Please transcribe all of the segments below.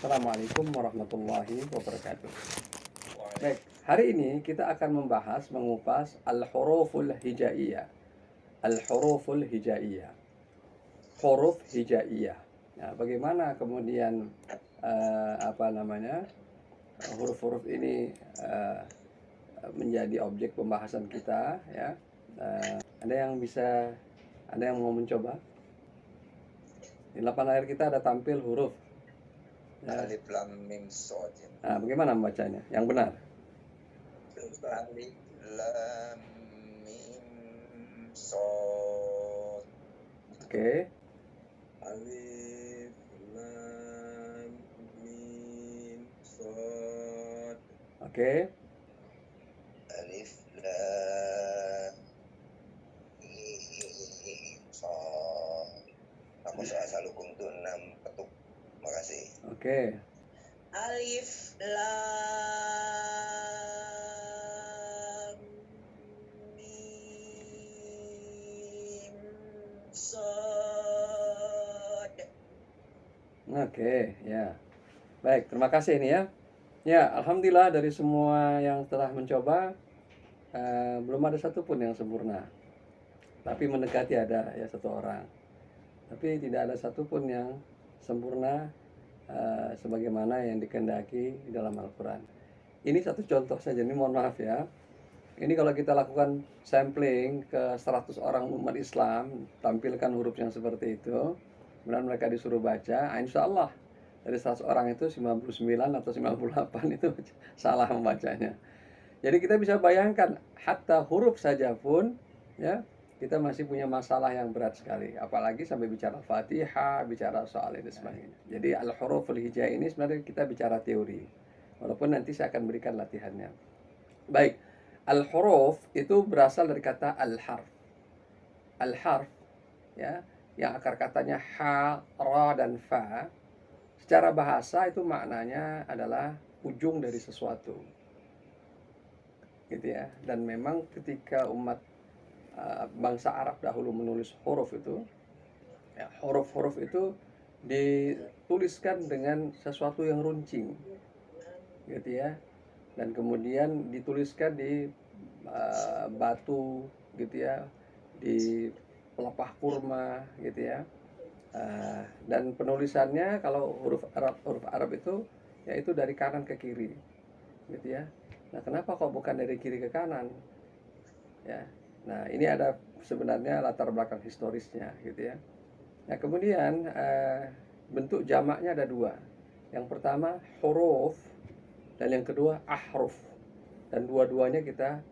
Assalamualaikum warahmatullahi wabarakatuh. Baik, hari ini kita akan membahas, mengupas al-huruful hijaiyah. Al-huruful hijaiyah. Huruf hijaiyah. Nah, bagaimana kemudian huruf-huruf ini menjadi objek pembahasan kita, ya. Ada yang mau mencoba? Di lapan layar kita ada tampil huruf. Ya. Alif lam mim shad. Nah, bagaimana membacanya? Yang benar. Alif lam mim shad. Oke. Alif lam mim shad. Oke. Alif lam mim shad. Aku selalu kuntu 6 petuk. Makasih. Oke. Alif lam mim shad. Oke, ya. Baik, terima kasih nih ya. Ya, alhamdulillah dari semua yang telah mencoba belum ada satupun yang sempurna. Tapi mendekati ada ya satu orang. Tapi tidak ada satupun yang sempurna sebagaimana yang dikehendaki di dalam Al-Quran. Ini satu contoh saja, ini mohon maaf ya. Ini kalau kita lakukan sampling ke 100 orang umat Islam, tampilkan huruf yang seperti itu, kemudian mereka disuruh baca, insya Allah dari 100 orang itu 99 atau 98 itu salah membacanya. Jadi kita bisa bayangkan, hatta huruf saja pun ya, kita masih punya masalah yang berat sekali, apalagi sampai bicara Fatihah, bicara soal ini sebagainya. Jadi al-huruful hijaiyah ini sebenarnya kita bicara teori, walaupun nanti saya akan berikan latihannya. Baik, al-huruf itu berasal dari kata al-harf. Al-harf ya, yang akar katanya ha, ra, dan fa. Secara bahasa itu maknanya adalah ujung dari sesuatu, gitu ya. Dan memang ketika umat bangsa Arab dahulu menulis huruf itu, ya, huruf-huruf itu dituliskan dengan sesuatu yang runcing, gitu ya, dan kemudian dituliskan di batu, gitu ya, di pelepah kurma, gitu ya, dan penulisannya kalau huruf Arab itu yaitu dari kanan ke kiri, gitu ya. Nah, kenapa kok bukan dari kiri ke kanan, ya? Nah, ini ada sebenarnya latar belakang historisnya, gitu ya. Nah, kemudian bentuk jamaknya ada dua. Yang pertama huruf, dan yang kedua ahruf. Dan dua-duanya kita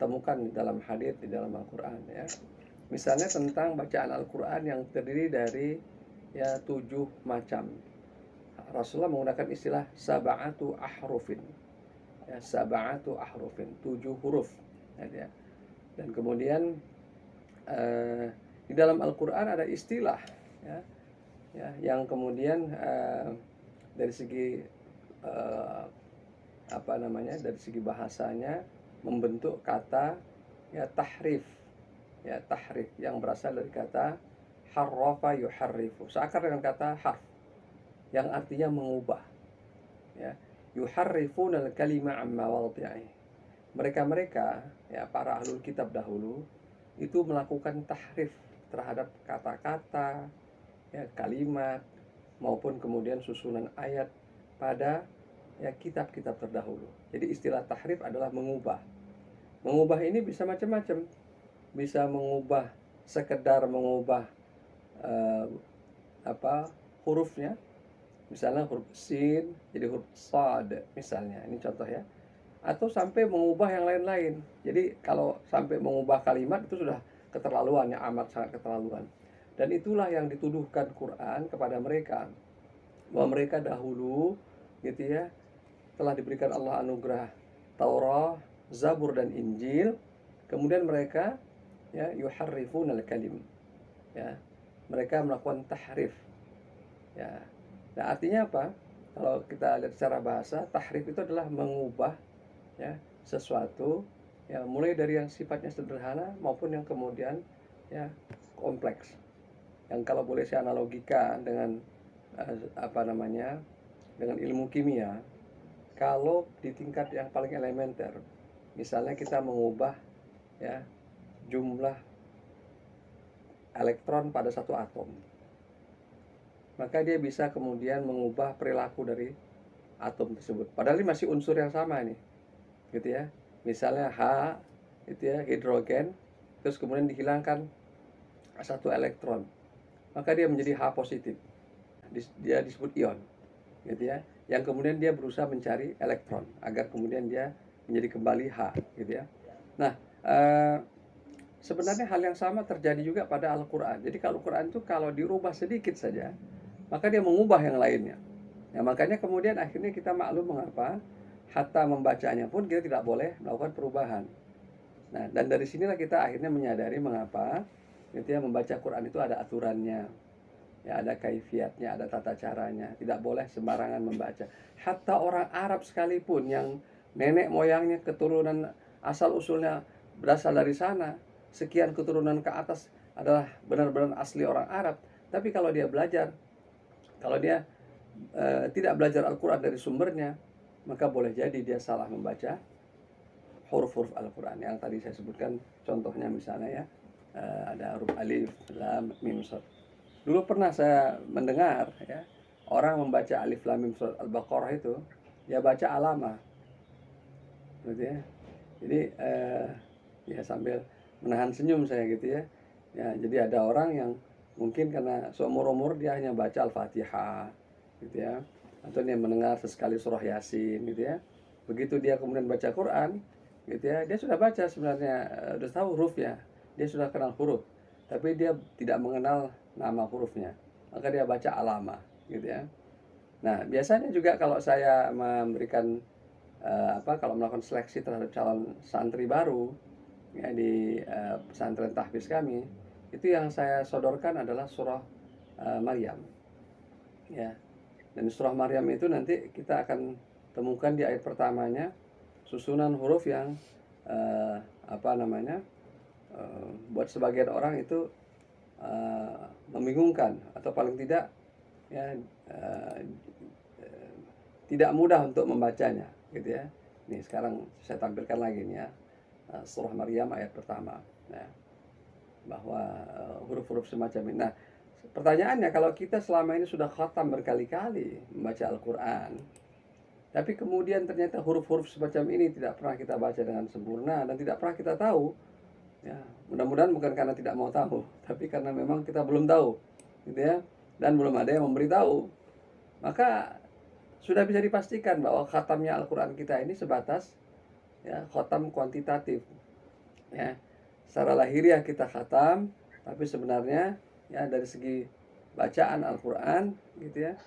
temukan di dalam hadits, di dalam Al-Quran, ya. Misalnya tentang bacaan Al-Quran yang terdiri dari ya 7 macam. Rasulullah menggunakan istilah sab'atu ahrufin. Ya, sab'atu ahrufin, 7 huruf, ya. Dan kemudian di dalam Al-Quran ada istilah ya, yang kemudian dari segi dari segi bahasanya membentuk kata ya tahrif, ya tahrif yang berasal dari kata harrafa yuharrifu, seakar dengan kata harf yang artinya mengubah, ya. Yuharrifuna al-kalima amma wadhi'i. Mereka ya para ahlul kitab dahulu itu melakukan tahrif terhadap kata-kata, ya, kalimat maupun kemudian susunan ayat pada ya kitab-kitab terdahulu. Jadi istilah tahrif adalah mengubah. Mengubah ini bisa macam-macam. Bisa mengubah, sekedar mengubah hurufnya. Misalnya huruf sin jadi huruf sad misalnya. Ini contoh ya. Atau sampai mengubah yang lain-lain. Jadi kalau sampai mengubah kalimat itu sudah keterlaluan, ya, amat sangat keterlaluan. Dan itulah yang dituduhkan Quran kepada mereka, bahwa mereka dahulu, gitu ya, telah diberikan Allah anugerah Taurat, Zabur, dan Injil. Kemudian mereka ya yuharrifun al-kalim, ya, mereka melakukan tahrif, ya. Nah, artinya apa? Kalau kita lihat secara bahasa, tahrif itu adalah mengubah ya sesuatu, ya, mulai dari yang sifatnya sederhana maupun yang kemudian ya kompleks. Yang kalau boleh saya analogikan dengan apa namanya, dengan ilmu kimia, kalau di tingkat yang paling elementer, misalnya kita mengubah ya jumlah elektron pada satu atom, maka dia bisa kemudian mengubah perilaku dari atom tersebut. Padahal ini masih unsur yang sama nih, gitu ya. Misalnya H, itu ya hidrogen, terus kemudian dihilangkan satu elektron, maka dia menjadi H positif. Dia disebut ion, gitu ya. Yang kemudian dia berusaha mencari elektron agar kemudian dia menjadi kembali H, gitu ya. Nah, sebenarnya hal yang sama terjadi juga pada Al-Quran. Jadi kalau Al-Quran itu kalau dirubah sedikit saja, maka dia mengubah yang lainnya. Ya, makanya kemudian akhirnya kita maklum mengapa hatta membacanya pun kita tidak boleh melakukan perubahan. Nah, dan dari sinilah kita akhirnya menyadari mengapa gitu ya, membaca Quran itu ada aturannya. Ya, ada kaifiatnya, ada tata caranya. Tidak boleh sembarangan membaca. Hatta orang Arab sekalipun yang nenek moyangnya keturunan asal usulnya berasal dari sana, sekian keturunan ke atas adalah benar-benar asli orang Arab. Tapi kalau dia belajar, kalau dia tidak belajar Al-Quran dari sumbernya, maka boleh jadi dia salah membaca huruf-huruf Al-Quran yang tadi saya sebutkan. Contohnya misalnya ya, ada huruf alif, lam, mim, shad. Dulu pernah saya mendengar ya, orang membaca alif, lam, mim, shad Al-Baqarah itu, dia baca alama, gitu ya. Jadi ya sambil menahan senyum saya gitu ya. Ya, jadi ada orang yang mungkin karena seumur-umur dia hanya baca Al-Fatihah gitu ya, atau dia mendengar sesekali surah Yasin gitu ya. Begitu dia kemudian baca Quran gitu ya, dia sudah baca sebenarnya, sudah tahu hurufnya, dia sudah kenal huruf, tapi dia tidak mengenal nama hurufnya, maka dia baca alama gitu ya. Nah, biasanya juga kalau saya memberikan kalau melakukan seleksi terhadap calon santri baru ya di pesantren tahfiz kami, itu yang saya sodorkan adalah surah Maryam ya. Dan surah Maryam itu nanti kita akan temukan di ayat pertamanya susunan huruf yang buat sebagian orang itu membingungkan, atau paling tidak ya tidak mudah untuk membacanya gitu ya. Nih sekarang saya tampilkan lagi nih ya, surah Maryam ayat pertama. Nah, bahwa huruf-huruf semacam ini. Nah, pertanyaannya, kalau kita selama ini sudah khatam berkali-kali membaca Al-Quran, tapi kemudian ternyata huruf-huruf semacam ini tidak pernah kita baca dengan sempurna dan tidak pernah kita tahu, ya mudah-mudahan bukan karena tidak mau tahu, tapi karena memang kita belum tahu, gitu ya, dan belum ada yang memberitahu, maka sudah bisa dipastikan bahwa khatamnya Al-Quran kita ini sebatas ya khatam kuantitatif, ya. Secara lahiriah kita khatam, tapi sebenarnya ya dari segi bacaan Al-Quran gitu ya,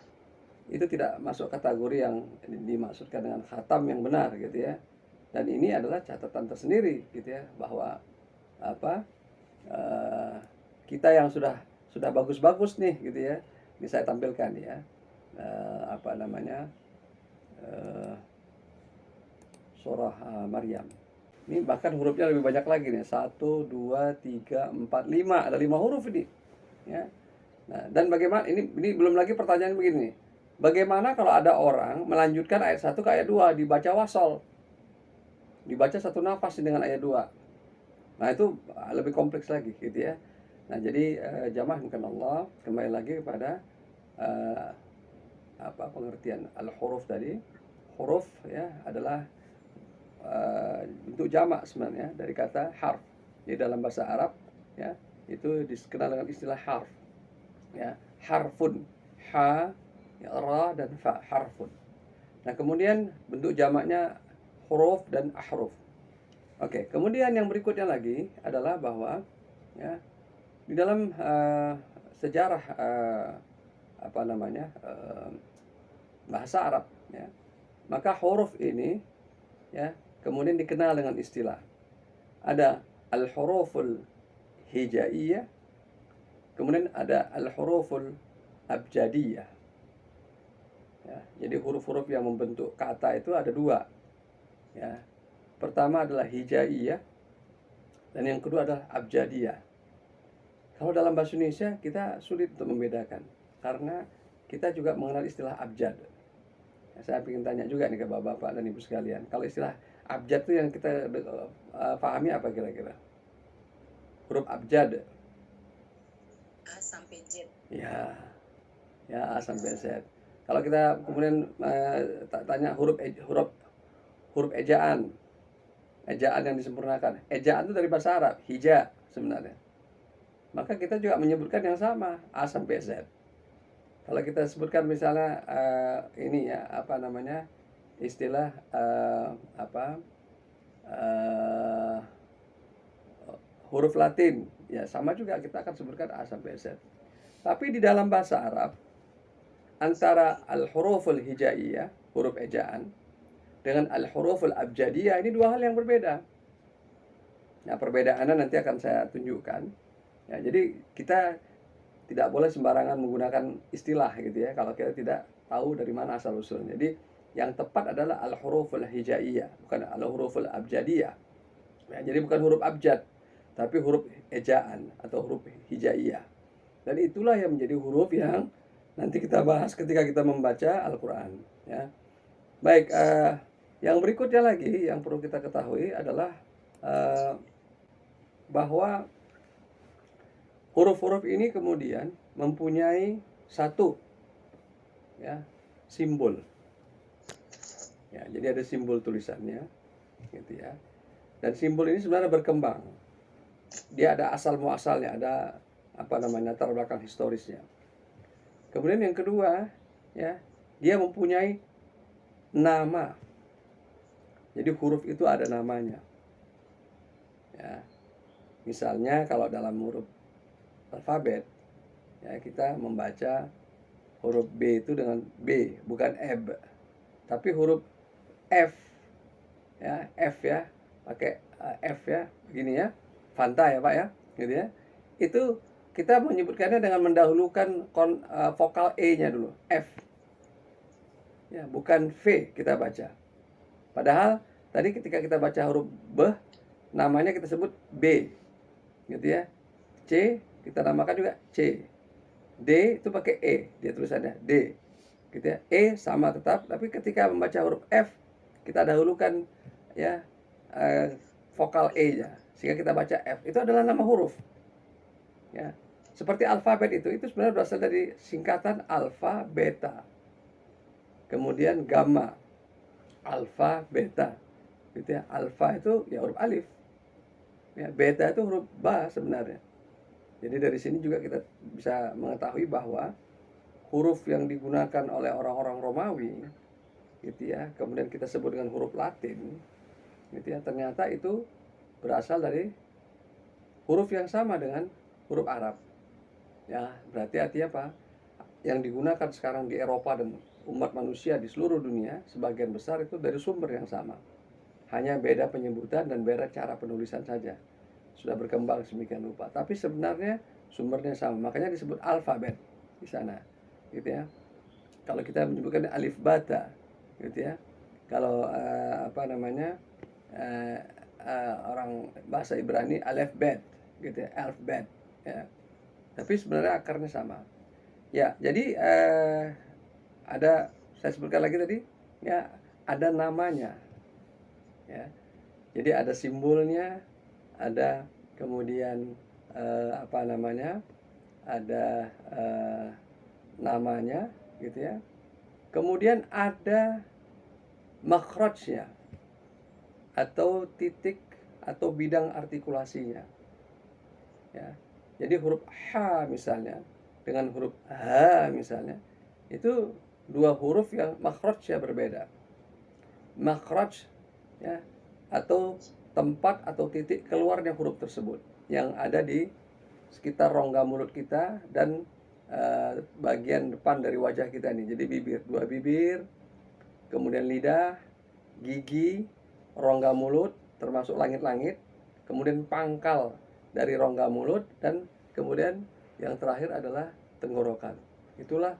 itu tidak masuk kategori yang dimaksudkan dengan khatam yang benar gitu ya. Dan ini adalah catatan tersendiri gitu ya, bahwa kita yang sudah bagus-bagus nih gitu ya, ini saya tampilkan ya, surah Maryam. Ini bahkan hurufnya lebih banyak lagi nih. 1, 2, 3, 4, 5. Ada 5 huruf ini. Ya. Nah, dan bagaimana, ini belum lagi pertanyaan begini. Bagaimana kalau ada orang melanjutkan ayat 1 ke ayat 2, dibaca wasol. Dibaca satu nafas dengan ayat 2. Nah, itu lebih kompleks lagi gitu ya. Nah, jadi jamaah bukan Allah, kembali lagi kepada pengertian al-huruf tadi. Huruf ya adalah bentuk jamak sebenarnya dari kata harf. Jadi dalam bahasa Arab ya itu dikenal dengan istilah harf. Ya, harfun, ha, ya, ra dan fa, harfun. Nah, kemudian bentuk jamaknya huruf dan ahruf. Oke, kemudian yang berikutnya lagi adalah bahwa ya di dalam sejarah bahasa Arab ya, maka huruf ini ya kemudian dikenal dengan istilah. Ada al-huruful hijaiyah, kemudian ada al-huruful abjadiyah. Ya, jadi huruf-huruf yang membentuk kata itu ada dua. Ya. Pertama adalah hijaiyah dan yang kedua adalah abjadiyah. Kalau dalam bahasa Indonesia kita sulit untuk membedakan karena kita juga mengenal istilah abjad. Saya ingin tanya juga nih ke bapak-bapak dan ibu sekalian, kalau istilah abjad itu yang kita pahami apa kira-kira? Huruf abjad. A sampai Z. Ya, ya A sampai Z. Kalau kita kemudian tanya huruf ejaan, ejaan yang disempurnakan. Ejaan itu dari bahasa Arab, hija sebenarnya. Maka kita juga menyebutkan yang sama, A sampai Z. Kalau kita sebutkan misalnya ini ya, apa namanya, istilah huruf Latin, ya sama juga kita akan sebutkan A sampai Z. Tapi di dalam bahasa Arab, antara al-huruful hijaiyah, huruf ejaan, dengan al-huruful abjadiyah, ini dua hal yang berbeda. Nah, perbedaannya nanti akan saya tunjukkan. Ya, jadi kita tidak boleh sembarangan menggunakan istilah gitu ya, kalau kita tidak tahu dari mana asal usulnya. Jadi yang tepat adalah al-huruful hijaiyah, bukan al-huruful abjadiyah. Ya, jadi bukan huruf abjad, tapi huruf ejaan atau huruf hijaiyah. Dan itulah yang menjadi huruf yang nanti kita bahas ketika kita membaca Al-Quran. Ya. Baik, yang berikutnya lagi yang perlu kita ketahui adalah bahwa huruf-huruf ini kemudian mempunyai satu ya simbol. Ya, jadi ada simbol tulisannya, gitu ya. Dan simbol ini sebenarnya berkembang. Dia ada asal muasalnya, ada apa namanya latar belakang historisnya. Kemudian yang kedua, ya, dia mempunyai nama. Jadi huruf itu ada namanya. Ya. Misalnya kalau dalam huruf alfabet, ya kita membaca huruf B itu dengan B, bukan eb, tapi huruf F, ya F ya, pakai F ya, begini ya, Fanta ya Pak ya, gitu ya. Itu kita menyebutkannya dengan mendahulukan vokal E-nya dulu, F, ya bukan V kita baca. Padahal tadi ketika kita baca huruf B, namanya kita sebut B, gitu ya. C kita namakan juga C. D itu pakai E, dia tulisannya D, gitu ya. E sama tetap, tapi ketika membaca huruf F kita dahulukan ya vokal E-nya, sehingga kita baca F. Itu adalah nama huruf. Ya, seperti alfabet itu sebenarnya berasal dari singkatan alfa, beta, kemudian gamma, alfa, beta, gitu ya. Alfa itu ya huruf alif, ya, beta itu huruf ba sebenarnya. Jadi dari sini juga kita bisa mengetahui bahwa huruf yang digunakan oleh orang-orang Romawi, gitu ya, kemudian kita sebut dengan huruf Latin, gitu ya, ternyata itu berasal dari huruf yang sama dengan huruf Arab. Ya, berarti artinya apa? Yang digunakan sekarang di Eropa dan umat manusia di seluruh dunia, sebagian besar itu dari sumber yang sama. Hanya beda penyebutan dan beda cara penulisan saja. Sudah berkembang sedemikian rupa, tapi sebenarnya sumbernya sama, makanya disebut alfabet di sana, gitu ya. Kalau kita menyebutkan alif bata, gitu ya. Kalau orang bahasa Ibrani alfabet, gitu ya, alfabet, ya. Tapi sebenarnya akarnya sama. Ya, jadi saya sebutkan lagi tadi, ya ada namanya, ya. Jadi ada simbolnya, ada kemudian ada namanya, gitu ya. Kemudian ada makhrajnya atau titik atau bidang artikulasinya. Ya. Jadi huruf H misalnya dengan huruf H misalnya, itu dua huruf yang makhrajnya berbeda. Makhraj ya, atau tempat atau titik keluarnya huruf tersebut yang ada di sekitar rongga mulut kita dan bagian depan dari wajah kita nih. Jadi bibir, dua bibir, kemudian lidah, gigi, rongga mulut termasuk langit-langit, kemudian pangkal dari rongga mulut, dan kemudian yang terakhir adalah tenggorokan. Itulah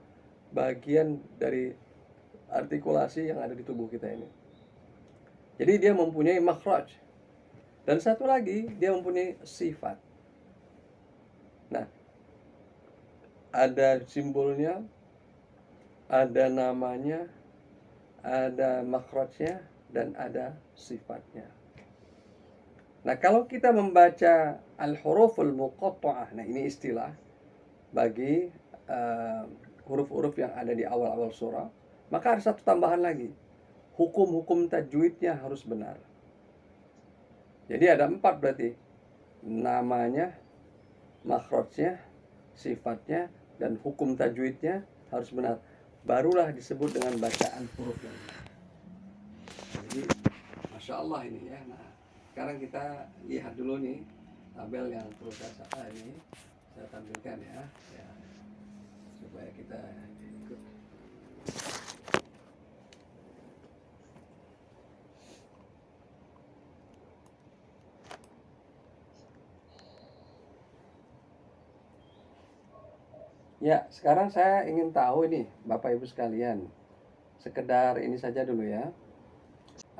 bagian dari artikulasi yang ada di tubuh kita ini. Jadi dia mempunyai makhraj. Dan satu lagi, dia mempunyai sifat. Nah, ada simbolnya, ada namanya, ada makhrajnya, dan ada sifatnya. Nah, kalau kita membaca al-huruful muqatta'ah, nah ini istilah bagi huruf-huruf yang ada di awal-awal surah, maka ada satu tambahan lagi. Hukum-hukum tajwidnya harus benar. Jadi ada 4 berarti. Namanya, makhrajnya, sifatnya, dan hukum tajwidnya harus benar. Barulah disebut dengan bacaan huruf yang benar. Jadi, Masya Allah ini ya. Nah, sekarang kita lihat dulu nih tabel yang perlu saya tampilkan ya, supaya kita ikut. Ya, sekarang saya ingin tahu ini Bapak Ibu sekalian, sekedar ini saja dulu ya.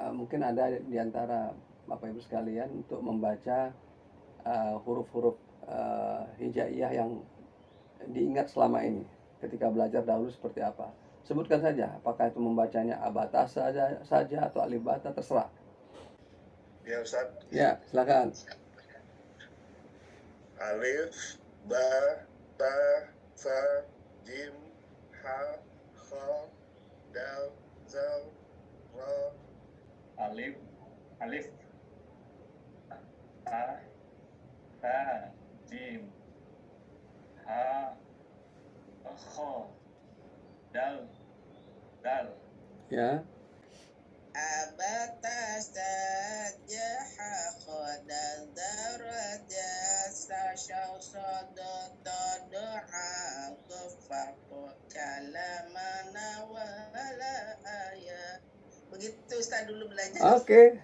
Mungkin ada di antara Bapak Ibu sekalian untuk membaca huruf-huruf hijaiyah yang diingat selama ini ketika belajar dahulu seperti apa. Sebutkan saja, apakah itu membacanya abata saja atau alif bata, terserah. Ya Ustaz. Ya, silakan. Alif, ba, ta, sa, jim, ha, kha, dal, zal, ra. Alif, alif, ta, ta, jim, ha, kha, dal, dal. Ya. Abata sajaha khoda daraja sasyausada tadu'a kufaku kalamana wala ayat. Begitu Ustaz dulu belajar. Oke.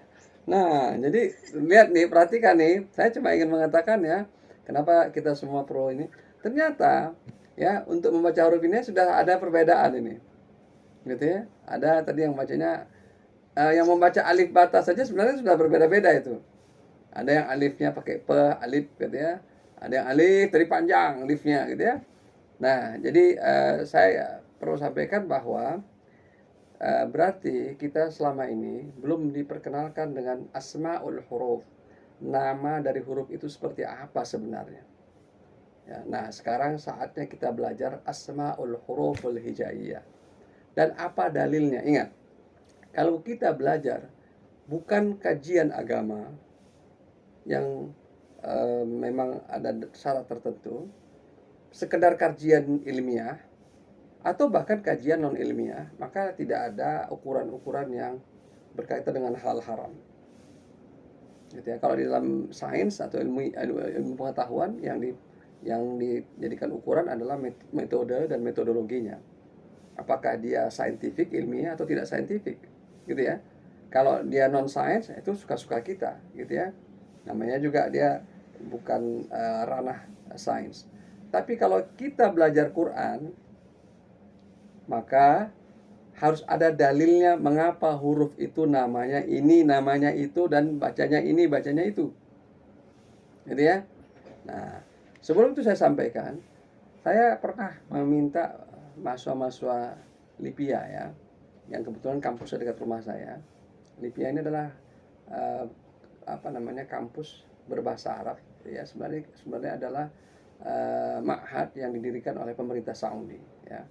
Nah, jadi lihat nih, perhatikan nih. Saya cuma ingin mengatakan ya, kenapa kita semua pro ini. Ternyata ya, untuk membaca huruf ini sudah ada perbedaan ini. Gitu ya. Ada tadi yang bacanya yang membaca alif bata saja sebenarnya sudah berbeda-beda itu. Ada yang alifnya pakai pe, alif gitu ya. Ada yang alif dari panjang alifnya gitu ya. Nah, jadi saya perlu sampaikan bahwa berarti kita selama ini belum diperkenalkan dengan asmaul huruf. Nama dari huruf itu seperti apa sebenarnya. Ya, nah, sekarang saatnya kita belajar asmaul huruful hijaiyah. Dan apa dalilnya? Ingat, kalau kita belajar bukan kajian agama yang memang ada syarat tertentu, sekedar kajian ilmiah atau bahkan kajian non ilmiah, maka tidak ada ukuran-ukuran yang berkaitan dengan hal haram. Gitu ya. Kalau di dalam sains atau ilmu pengetahuan yang dijadikan ukuran adalah metode dan metodologinya. Apakah dia saintifik, ilmiah atau tidak saintifik, gitu ya. Kalau dia non sains itu suka-suka kita, gitu ya. Namanya juga dia bukan ranah sains. Tapi kalau kita belajar Quran, maka harus ada dalilnya mengapa huruf itu namanya ini, namanya itu, dan bacanya ini, bacanya itu. Gitu ya. Nah, sebelum itu saya sampaikan, saya pernah meminta mahasiswa-mahasiswa Lipia ya, yang kebetulan kampusnya dekat rumah saya. Lipia ini adalah kampus berbahasa Arab ya. Sebenarnya adalah ma'had yang didirikan oleh pemerintah Saudi ya.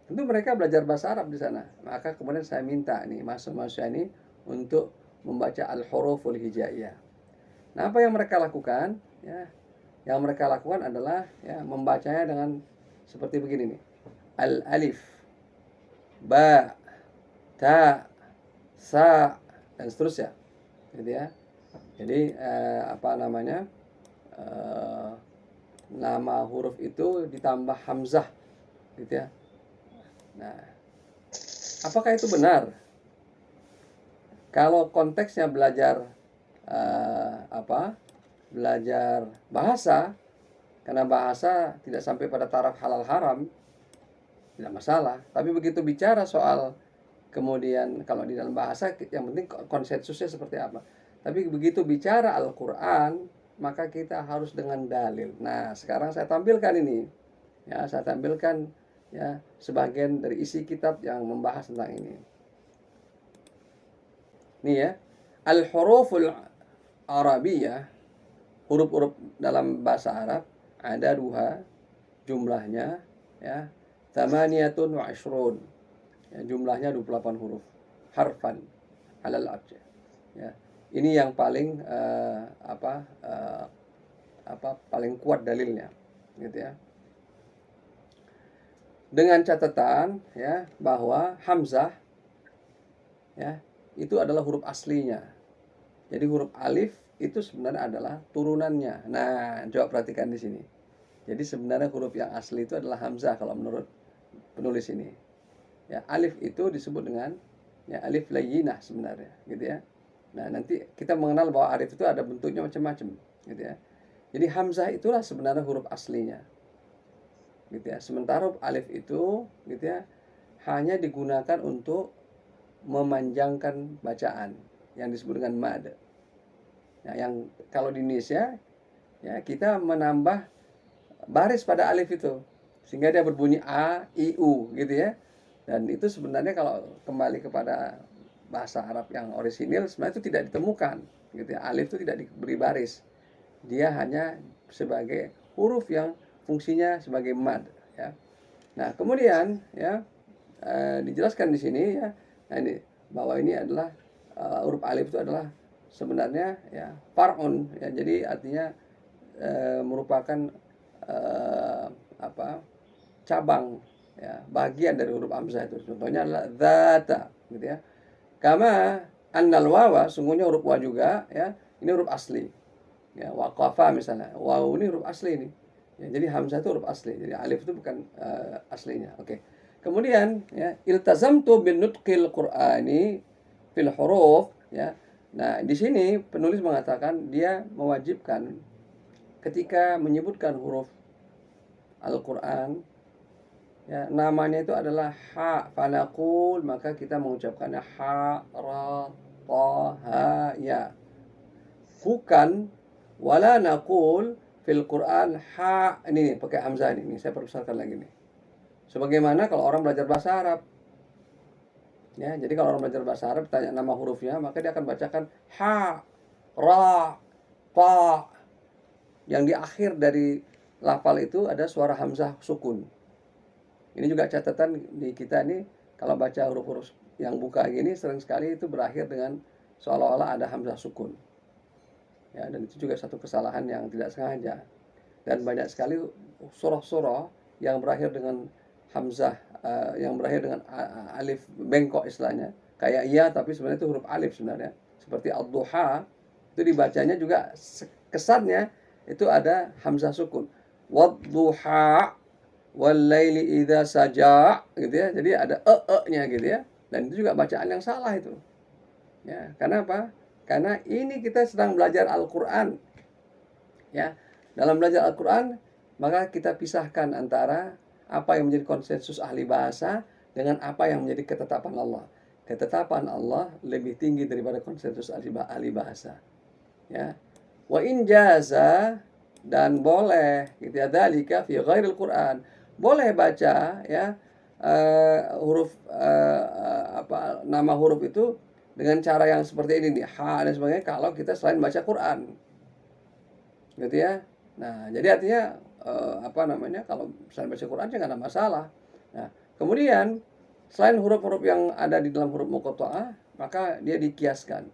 Tentu mereka belajar bahasa Arab di sana. Maka kemudian saya minta nih mahasiswa ini untuk membaca al-huruful hijaiyah. Nah, apa yang mereka lakukan ya? Yang mereka lakukan adalah ya membacanya dengan seperti begini nih. Al-alif, ba, ta, sa, dan seterusnya. Gitu ya. Jadi nama huruf itu ditambah hamzah, gitu ya. Nah, apakah itu benar? Kalau konteksnya belajar belajar bahasa, karena bahasa tidak sampai pada taraf halal haram, tidak masalah. Tapi begitu bicara soal kemudian kalau di dalam bahasa yang penting konsensusnya seperti apa. Tapi begitu bicara Al-Quran, maka kita harus dengan dalil. Nah, sekarang saya tampilkan ini. Ya, saya tampilkan ya sebagian dari isi kitab yang membahas tentang ini. Nih ya, al-huruful Arabiyah, huruf-huruf dalam bahasa Arab ada dua jumlahnya, ya, thamaniyatun wa ashrun, ya, jumlahnya 28 huruf, harfan alal abjad, ya. Ini yang paling paling kuat dalilnya, gitu ya. Dengan catatan ya bahwa hamzah ya itu adalah huruf aslinya. Jadi huruf alif itu sebenarnya adalah turunannya. Nah, coba perhatikan di sini. Jadi sebenarnya huruf yang asli itu adalah hamzah kalau menurut penulis ini. Ya, alif itu disebut dengan ya alif layyinah sebenarnya, gitu ya. Nah, nanti kita mengenal bahwa alif itu ada bentuknya macam-macam, gitu ya. Jadi hamzah itulah sebenarnya huruf aslinya, gitu ya. Sementara huruf alif itu, gitu ya, hanya digunakan untuk memanjangkan bacaan yang disebut dengan mad. Nah, yang kalau di Indonesia ya kita menambah baris pada alif itu sehingga dia berbunyi a, i, u, gitu ya. Dan itu sebenarnya kalau kembali kepada bahasa Arab yang orisinil sebenarnya itu tidak ditemukan, gitu ya. Alif itu tidak diberi baris. Dia hanya sebagai huruf yang fungsinya sebagai mad, ya. Nah, kemudian ya dijelaskan di sini ya. Nah, ini bahwa ini adalah huruf alif itu adalah sebenarnya ya far'un, ya. Jadi artinya merupakan cabang, ya, bagian dari huruf hamzah itu. Contohnya adalah dzata, gitu ya. Kama annal wawa, sungguhnya huruf wa juga, ya. Ini huruf asli. Ya, waqafa misalnya. Waw ini huruf asli ini. Ya, jadi hamzah itu huruf asli. Jadi alif itu bukan aslinya. Oke. Kemudian ya, iltazamtu bin nutqil Qur'ani fil huruf, ya. Nah, di sini penulis mengatakan dia mewajibkan ketika menyebutkan huruf Al-Qur'an, ya, namanya itu adalah ha, fanaqul, maka kita mengucapkannya ha, ra, ta, ha, ya. Bukan wala naqul fil Qur'an ha, ini nih pakai hamzah ini saya perbesarkan lagi nih. Sebagaimana kalau orang belajar bahasa Arab. Ya, jadi kalau orang belajar bahasa Arab tanya nama hurufnya, maka dia akan bacakan ha, ra, ta. Yang di akhir dari lafal itu ada suara hamzah sukun. Ini juga catatan di kita ini, kalau baca huruf-huruf yang buka gini sering sekali itu berakhir dengan seolah-olah ada hamzah sukun. Ya, dan itu juga satu kesalahan yang tidak sengaja. Dan banyak sekali surah-surah yang berakhir dengan hamzah, yang berakhir dengan alif bengkok istilahnya, kayak iya tapi sebenarnya itu huruf alif sebenarnya. Seperti ad-duha itu dibacanya juga kesannya itu ada hamzah sukun. Wad-duha wal laili idza saja, gitu ya. Jadi ada nya gitu ya. Dan itu juga bacaan yang salah itu. Ya, karena apa? Karena ini kita sedang belajar Al-Qur'an. Ya. Dalam belajar Al-Qur'an, maka kita pisahkan antara apa yang menjadi konsensus ahli bahasa dengan apa yang menjadi ketetapan Allah. Ketetapan Allah lebih tinggi daripada konsensus ahli bahasa. Ya. Wa in jaza, dan boleh, gitu ya, dzalika fi ghairil Qur'an. Boleh baca ya huruf nama huruf itu dengan cara yang seperti ini nih, ha dan sebagainya, kalau kita selain baca Quran, gitu ya. Nah, jadi artinya kalau selain baca Quran ya nggak ada masalah. Nah, kemudian selain huruf-huruf yang ada di dalam huruf muqatta'ah, maka dia dikiaskan.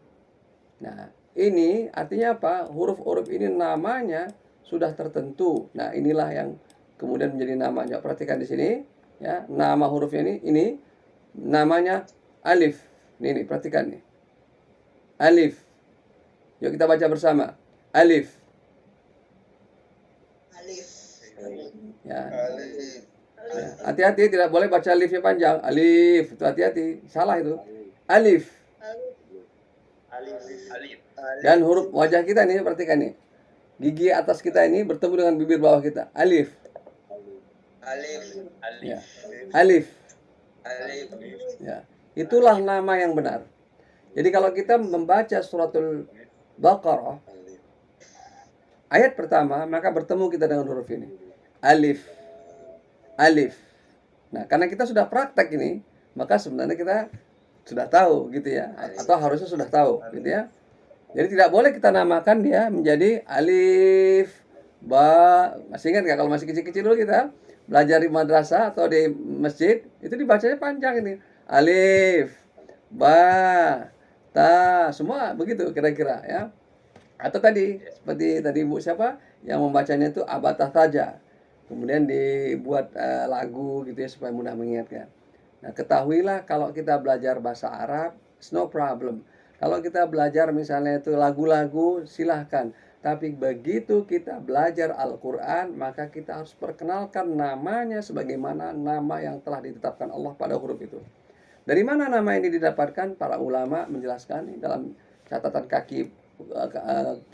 Nah, ini artinya apa? Huruf-huruf ini namanya sudah tertentu. Nah, inilah yang kemudian menjadi namanya. Perhatikan di sini, ya, nama hurufnya ini namanya alif. Nih, perhatikan nih. Alif. Yuk kita baca bersama. Alif. Alif. Ya. Alif. Ya. Hati-hati, tidak boleh baca alifnya panjang. Alif, itu hati-hati. Salah itu. Alif. Alif. Dan huruf wajah kita nih, perhatikan nih. Gigi atas kita ini bertemu dengan bibir bawah kita. Alif. Alif. Ya. Alif. Alif. Ya. Itulah nama yang benar. Jadi kalau kita membaca suratul Baqarah ayat pertama, maka bertemu kita dengan huruf ini. Alif. Alif. Nah, karena kita sudah praktek ini, maka sebenarnya kita sudah tahu gitu ya, atau harusnya sudah tahu gitu ya. Jadi tidak boleh kita namakan dia menjadi alif, ba. Masih ingat nggak kalau masih kecil-kecil dulu kita belajar di madrasah atau di masjid, itu dibacanya panjang ini. Alif, ba, ta, semua begitu kira-kira ya. Atau tadi seperti tadi Bu siapa yang membacanya itu abatah saja. Kemudian dibuat lagu gitu ya supaya mudah mengingatkan. Nah, ketahuilah kalau kita belajar bahasa Arab, it's no problem. Kalau kita belajar misalnya itu lagu-lagu, silahkan. Tapi begitu kita belajar Al-Quran, maka kita harus perkenalkan namanya sebagaimana nama yang telah ditetapkan Allah pada huruf itu. Dari mana nama ini didapatkan? Para ulama menjelaskan dalam catatan kaki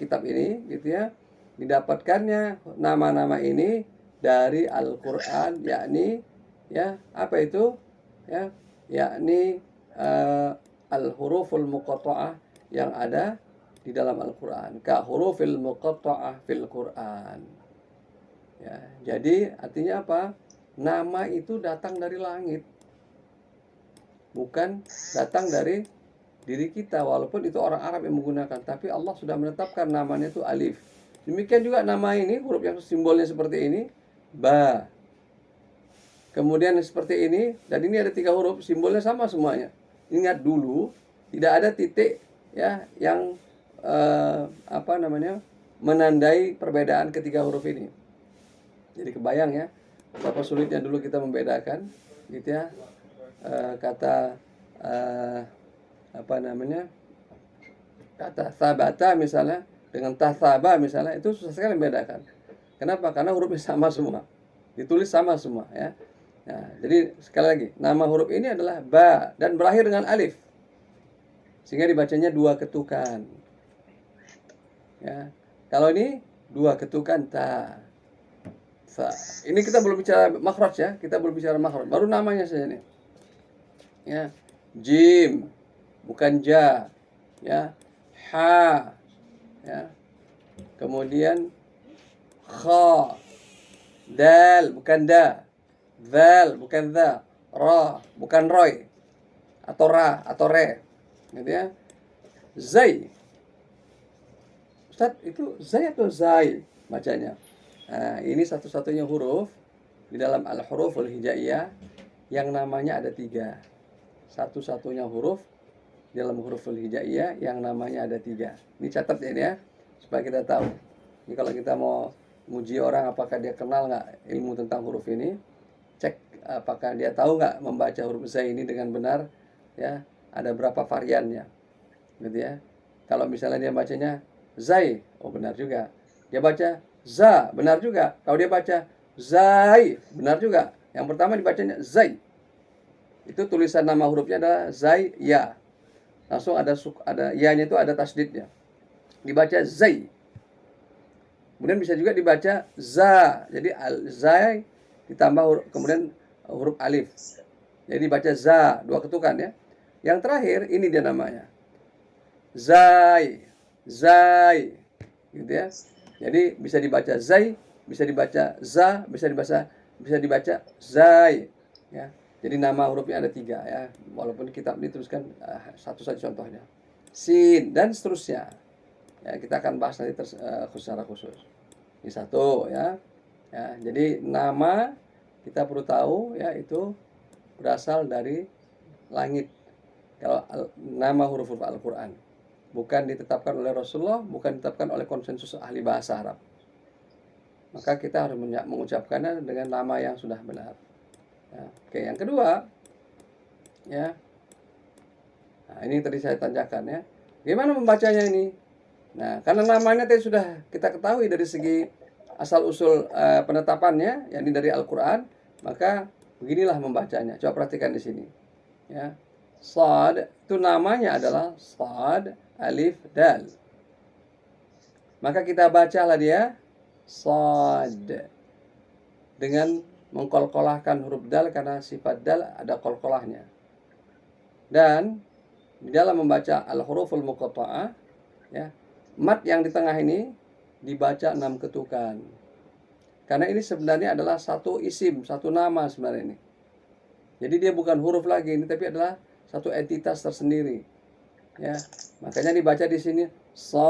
kitab ini, gitu ya. Didapatkannya nama-nama ini dari Al-Quran, yakni ya apa itu? Ya, yakni al-huruful muqatta'ah yang ada di dalam Al-Quran, ka hurufil muqatta'ah fil Quran. Ya, jadi artinya apa? Nama itu datang dari langit, bukan datang dari diri kita, walaupun itu orang Arab yang menggunakan, tapi Allah sudah menetapkan namanya itu alif. Demikian juga nama ini, huruf yang simbolnya seperti ini, ba. Kemudian seperti ini, dan ini ada 3 huruf, simbolnya sama semuanya. Ingat dulu, tidak ada titik ya yang menandai perbedaan ketiga huruf ini. Jadi kebayang ya, betapa sulitnya dulu kita membedakan, gitu ya, kata kata sabata misalnya dengan tasaba misalnya, itu susah sekali membedakan. Kenapa? Karena hurufnya sama semua, ditulis sama semua ya. Nah, jadi sekali lagi, nama huruf ini adalah ba dan berakhir dengan alif, sehingga dibacanya 2 ketukan. Ya, kalau ini 2 ketukan ta. Ini kita belum bicara makhraj ya, kita belum bicara makhraj, baru namanya saja nih. Ya, jim bukan ja, ya, ha, ya, kemudian kha, dal bukan da, zal bukan za, ra bukan roy, atau ra atau re, gitu ya. Zai, Ustaz itu zai atau zai bacanya? Nah, ini satu-satunya huruf di dalam al-huruful hijaiyah yang namanya ada 3. Satu-satunya huruf di dalam huruful hijaiyah yang namanya ada 3. Ini catat ya, supaya kita tahu. Ini kalau kita mau muji orang apakah dia kenal nggak ilmu tentang huruf ini, cek apakah dia tahu nggak membaca huruf zai ini dengan benar, ya, ada berapa variannya, gitu ya. Kalau misalnya dia bacanya zai, oh benar juga. Dia baca za, benar juga. Kalau dia baca zai, benar juga. Yang pertama dibacanya zai. Itu tulisan nama hurufnya adalah zai ya. Langsung ada ya-nya itu ada tasdidnya. Dibaca zai. Kemudian bisa juga dibaca za. Jadi zai ditambah kemudian huruf alif. Jadi dibaca za, 2 ketukan ya. Yang terakhir ini dia namanya. Zai. Zai. Gitu ya. Jadi bisa dibaca zai, bisa dibaca za, bisa dibaca zai, ya. Jadi nama hurufnya ada 3 ya. Walaupun kitab ini tuliskan satu saja contohnya. Sin dan seterusnya. Ya, kita akan bahas nanti secara khusus. Ini satu ya. Ya, jadi nama kita perlu tahu ya itu berasal dari langit. Kalau nama huruf-huruf Al-Qur'an bukan ditetapkan oleh Rasulullah, bukan ditetapkan oleh konsensus ahli bahasa Arab. Maka kita harus mengucapkannya dengan nama yang sudah benar. Ya, oke, yang kedua, ya, nah ini tadi saya tanyakan ya, gimana membacanya ini? Nah, karena namanya tadi sudah kita ketahui dari segi asal usul penetapannya, yakni dari Al-Quran, maka beginilah membacanya. Coba perhatikan di sini. Ya, Shad itu namanya adalah Shad alif dal. Maka kita bacalah dia Shad dengan mengkolkolahkan huruf dal karena sifat dal ada kolkolahnya. Dan di dalam membaca al-huruful muqatta'ah ya, mat yang di tengah ini dibaca 6 ketukan. Karena ini sebenarnya adalah satu isim, satu nama sebenarnya ini. Jadi dia bukan huruf lagi ini, tapi adalah satu entitas tersendiri. Ya, makanya dibaca di sini sad.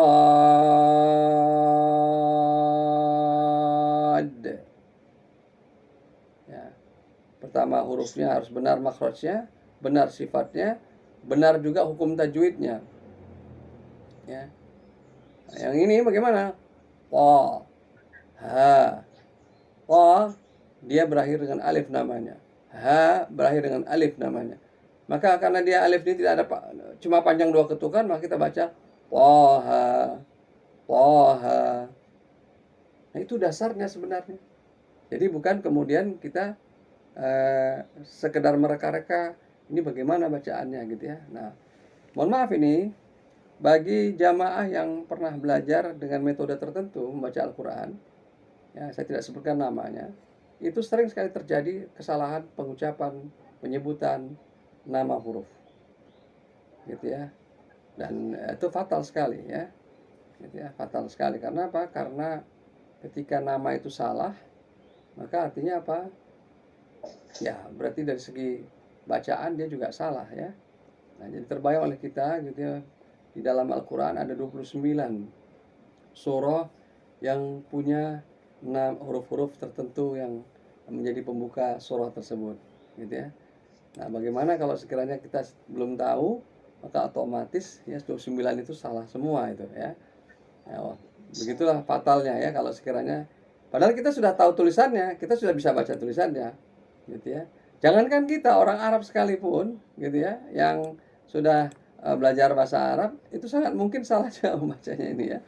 Ya, pertama hurufnya harus benar makhrajnya, benar sifatnya, benar juga hukum tajwidnya. Ya, yang ini bagaimana? Ta, ha, ta dia berakhir dengan alif namanya, ha berakhir dengan alif namanya. Maka karena dia alif ini tidak ada cuma panjang 2 ketukan, maka kita baca Taha, Taha. Nah itu dasarnya sebenarnya. Jadi bukan kemudian kita sekedar mereka-reka ini bagaimana bacaannya gitu ya. Nah, mohon maaf ini bagi jamaah yang pernah belajar dengan metode tertentu membaca Al-Quran, ya saya tidak sebutkan namanya, itu sering sekali terjadi kesalahan pengucapan, penyebutan nama huruf, gitu ya. Dan itu fatal sekali ya, gitu ya, fatal sekali. Karena apa? Karena ketika nama itu salah, maka artinya apa? Ya berarti dari segi bacaan dia juga salah ya. Nah, jadi terbayang oleh kita gitu ya, di dalam Al-Quran ada 29 surah yang punya huruf-huruf tertentu yang menjadi pembuka surah tersebut, gitu ya. Nah, bagaimana kalau sekiranya kita belum tahu, maka otomatis ya 29 itu salah semua itu ya. Nah, begitulah fatalnya ya kalau sekiranya padahal kita sudah tahu tulisannya, kita sudah bisa baca tulisannya, gitu ya. Jangankan kita, orang Arab sekalipun, gitu ya, yang sudah belajar bahasa Arab, itu sangat mungkin salah juga membacanya ini ya.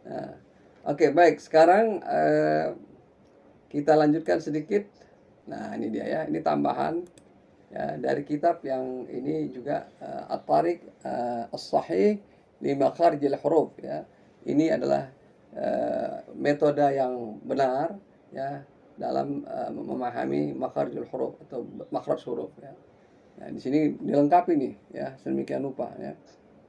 Nah, oke, baik. Sekarang kita lanjutkan sedikit. Nah, ini dia ya. Ini tambahan ya, dari kitab yang ini juga At-Tariq As-Sahih li Makharijil Huruf ya. Ini adalah metode yang benar ya dalam memahami makharijul huruf atau makhraj huruf ya. Nah, di sini dilengkapi nih ya, sedemikian rupa ya.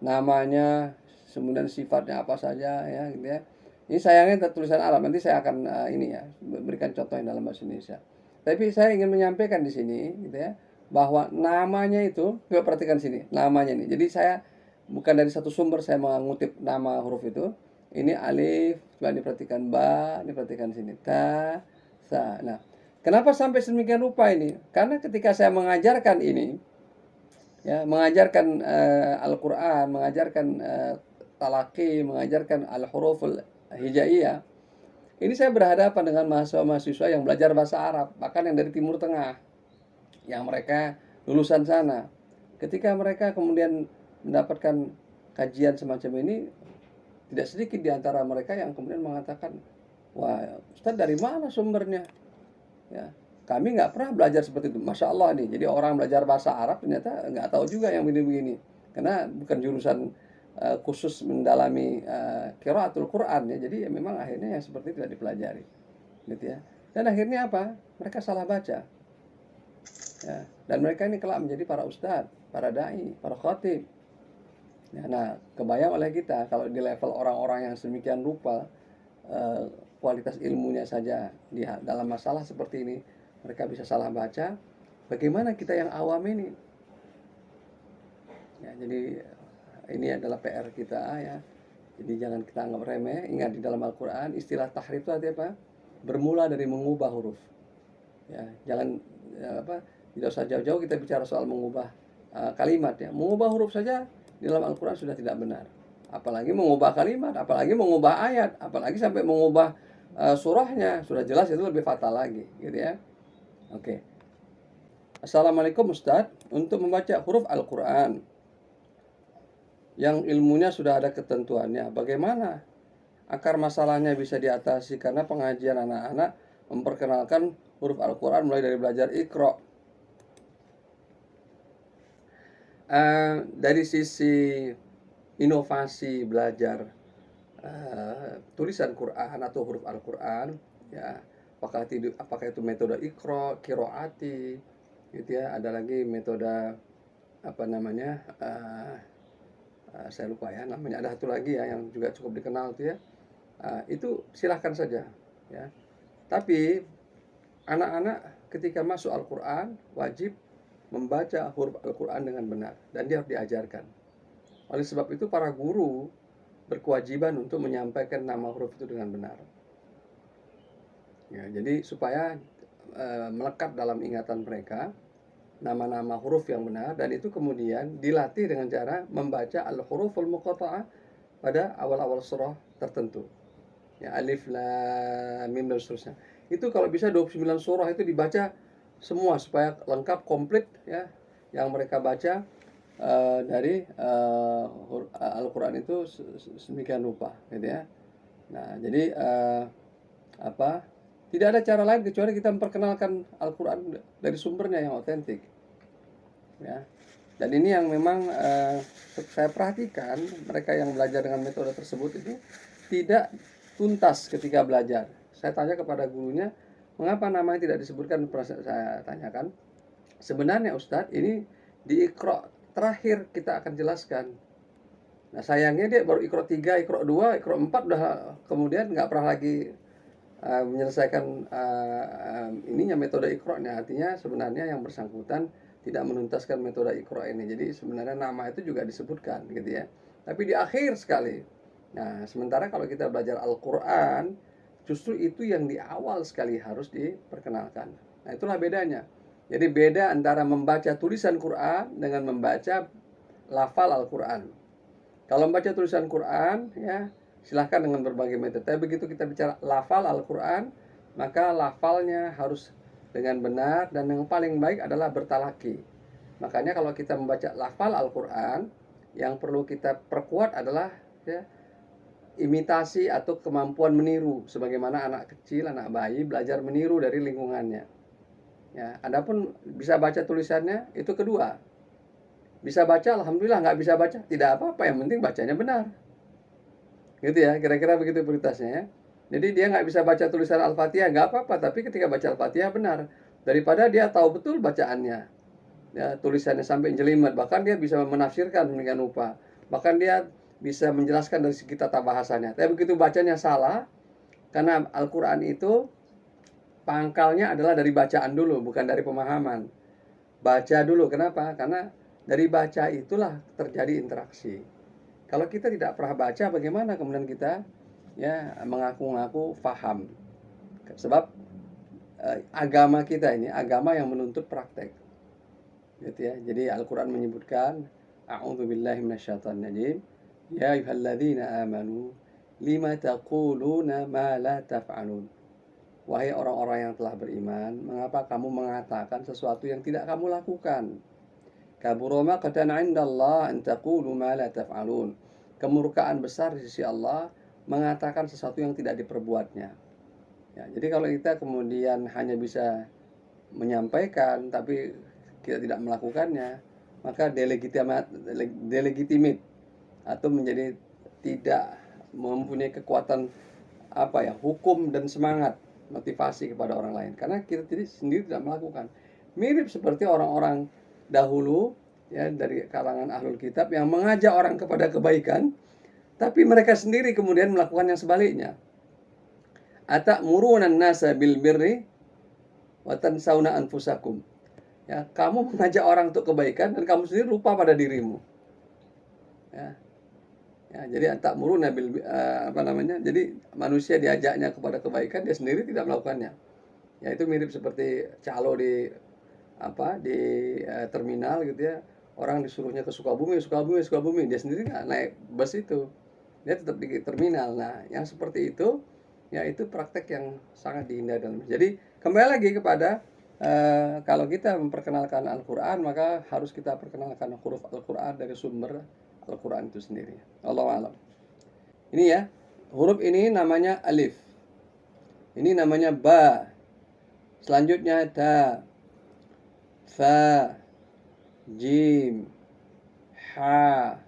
Namanya, kemudian sifatnya apa saja ya gitu ya. Ini sayangnya tulisan Arab, nanti saya akan ini ya, berikan contoh yang dalam bahasa Indonesia. Tapi saya ingin menyampaikan di sini gitu ya, bahwa namanya itu, coba perhatikan sini, namanya nih. Jadi saya bukan dari satu sumber saya mengutip nama huruf itu. Ini alif, coba diperhatikan ba, diperhatikan sini ta, sa. Nah, kenapa sampai sedemikian rupa ini? Karena ketika saya mengajarkan ini, ya, mengajarkan Al-Quran, mengajarkan talaqi, mengajarkan al-huruful hijaiyah, ini saya berhadapan dengan mahasiswa-mahasiswa yang belajar bahasa Arab, bahkan yang dari Timur Tengah, yang mereka lulusan sana. Ketika mereka kemudian mendapatkan kajian semacam ini, tidak sedikit di antara mereka yang kemudian mengatakan, wah Ustaz dari mana sumbernya? Ya, kami nggak pernah belajar seperti itu. Masya Allah nih, jadi orang belajar bahasa Arab ternyata nggak tahu juga yang begini-begini. Karena bukan jurusan khusus mendalami qiraatul Quran ya. Jadi ya, memang akhirnya yang seperti itu tidak dipelajari. Gitu ya. Dan akhirnya apa? Mereka salah baca. Ya, dan mereka ini kelak menjadi para ustadz, para dai, para khatib. Ya, nah, kebayang oleh kita kalau di level orang-orang yang sedemikian rupa kualitas ilmunya saja di dalam masalah seperti ini mereka bisa salah baca, bagaimana kita yang awam ini? Ya, jadi ini adalah PR kita ya. Jadi jangan kita anggap remeh. Ingat di dalam Al-Quran istilah tahrif itu artinya apa? Bermula dari mengubah huruf. Ya, jangan tidak usah jauh-jauh kita bicara soal mengubah kalimat ya. Mengubah huruf saja di dalam Al-Quran sudah tidak benar. Apalagi mengubah kalimat, apalagi mengubah ayat, apalagi sampai mengubah surahnya, sudah jelas itu lebih fatal lagi, gitu ya. Oke. Assalamualaikum Ustadz, untuk membaca huruf Al-Quran yang ilmunya sudah ada ketentuannya, bagaimana akar masalahnya bisa diatasi? Karena pengajian anak-anak memperkenalkan huruf Al-Quran mulai dari belajar Iqra. Dari sisi inovasi belajar tulisan Quran atau huruf Al-Quran ya, apakah itu metode Iqra, qiraati gitu ya, ada lagi metode apa namanya saya lupa ya namanya, ada satu lagi ya yang juga cukup dikenal tuh ya, itu silahkan saja ya. Tapi anak-anak ketika masuk Al-Quran wajib membaca huruf Al-Quran dengan benar, dan dia harus diajarkan. Oleh sebab itu para guru berkewajiban untuk menyampaikan nama huruf itu dengan benar. Ya, jadi supaya melekat dalam ingatan mereka nama-nama huruf yang benar, dan itu kemudian dilatih dengan cara membaca al-huruful muqatta'ah pada awal-awal surah tertentu. Ya, alif, lam, mim, dan seterusnya. Itu kalau bisa 29 surah itu dibaca semua supaya lengkap, komplit ya. Yang mereka baca dari Al-Quran itu sedemikian rupa gitu ya. Nah, jadi tidak ada cara lain kecuali kita memperkenalkan Al-Quran dari sumbernya yang otentik. Ya. Dan ini yang memang saya perhatikan, mereka yang belajar dengan metode tersebut itu tidak tuntas ketika belajar. Saya tanya kepada gurunya, mengapa namanya tidak disebutkan? Saya tanyakan, sebenarnya Ustadz, ini di Iqra terakhir kita akan jelaskan. Nah sayangnya dia baru Iqra 3, Iqra 2, Iqra 4 udah kemudian nggak pernah lagi menyelesaikan ininya metode Iqra-nya. Artinya sebenarnya yang bersangkutan tidak menuntaskan metode Iqra ini. Jadi sebenarnya nama itu juga disebutkan gitu ya, tapi di akhir sekali. Nah sementara kalau kita belajar Al-Quran, justru itu yang di awal sekali harus diperkenalkan. Nah itulah bedanya. Jadi beda antara membaca tulisan Quran dengan membaca lafal Al-Quran. Kalau membaca tulisan Quran ya silahkan dengan berbagai metode. Tapi begitu kita bicara lafal Al-Quran, maka lafalnya harus dengan benar, dan yang paling baik adalah bertalaki. Makanya kalau kita membaca lafal Al-Quran, yang perlu kita perkuat adalah ya, imitasi atau kemampuan meniru, sebagaimana anak kecil, anak bayi belajar meniru dari lingkungannya. Ya, adapun bisa baca tulisannya itu kedua. Bisa baca, alhamdulillah. Nggak bisa baca, tidak apa-apa. Yang penting bacanya benar. Gitu ya, kira-kira begitu prioritasnya ya. Jadi dia nggak bisa baca tulisan Al-Fatihah, nggak apa-apa. Tapi ketika baca Al-Fatihah benar. Daripada dia tahu betul bacaannya, ya, tulisannya sampai jelimet. Bahkan dia bisa menafsirkan dengan rupa. Bahkan dia bisa menjelaskan dari segi tata bahasanya. Tapi begitu bacanya salah, karena Al-Quran itu pangkalnya adalah dari bacaan dulu, bukan dari pemahaman. Baca dulu, kenapa? Karena dari baca itulah terjadi interaksi. Kalau kita tidak pernah baca, bagaimana kemudian kita ya mengaku-ngaku paham? Sebab agama kita ini agama yang menuntut praktek. Gitu ya. Jadi Al-Qur'an menyebutkan, a'udzubillahi minasyaitonirrajim, ya ayyuhalladzina amanu lima taquluna ma la taf'alun. Wahai orang-orang yang telah beriman, mengapa kamu mengatakan sesuatu yang tidak kamu lakukan? Kabura maqtan 'indallah an taqulu ma la taf'alun. Kemurkaan besar di sisi Allah mengatakan sesuatu yang tidak diperbuatnya. Ya, jadi kalau kita kemudian hanya bisa menyampaikan tapi kita tidak melakukannya, maka delegitimate atau menjadi tidak mempunyai kekuatan hukum dan semangat motivasi kepada orang lain, karena kita sendiri tidak melakukan. Mirip seperti orang-orang dahulu ya dari kalangan ahlul kitab yang mengajak orang kepada kebaikan, tapi mereka sendiri kemudian melakukan yang sebaliknya. Atamuruna an-nasa bil birri wa tansawna anfusakum. Ya, kamu mengajak orang untuk kebaikan dan kamu sendiri lupa pada dirimu. Ya. Ya, jadi atamuruna bil jadi manusia diajaknya kepada kebaikan, dia sendiri tidak melakukannya. Ya, itu mirip seperti calo di terminal gitu ya. Orang disuruhnya ke Sukabumi, dia sendiri nggak naik bus itu. Dia tetap di terminal. Nah, yang seperti itu ya itu praktek yang sangat dihindari dalam. Jadi kembali lagi kepada kalau kita memperkenalkan Al-Quran, maka harus kita perkenalkan huruf Al-Quran dari sumber Al-Quran itu sendiri. Allahu a'lam. Ini ya, huruf ini namanya alif. Ini namanya ba. Selanjutnya ta, fa, jim, ha,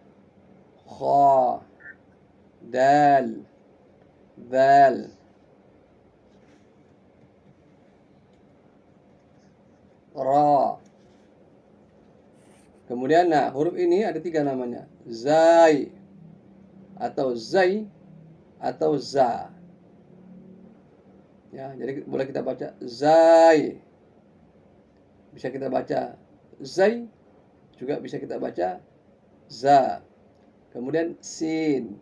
kha, dal, zal, ra. Kemudian huruf ini ada 3 namanya. Zai atau zai atau za. Ya, jadi boleh kita baca zai. Bisa kita baca zai juga bisa kita baca za. Kemudian sin,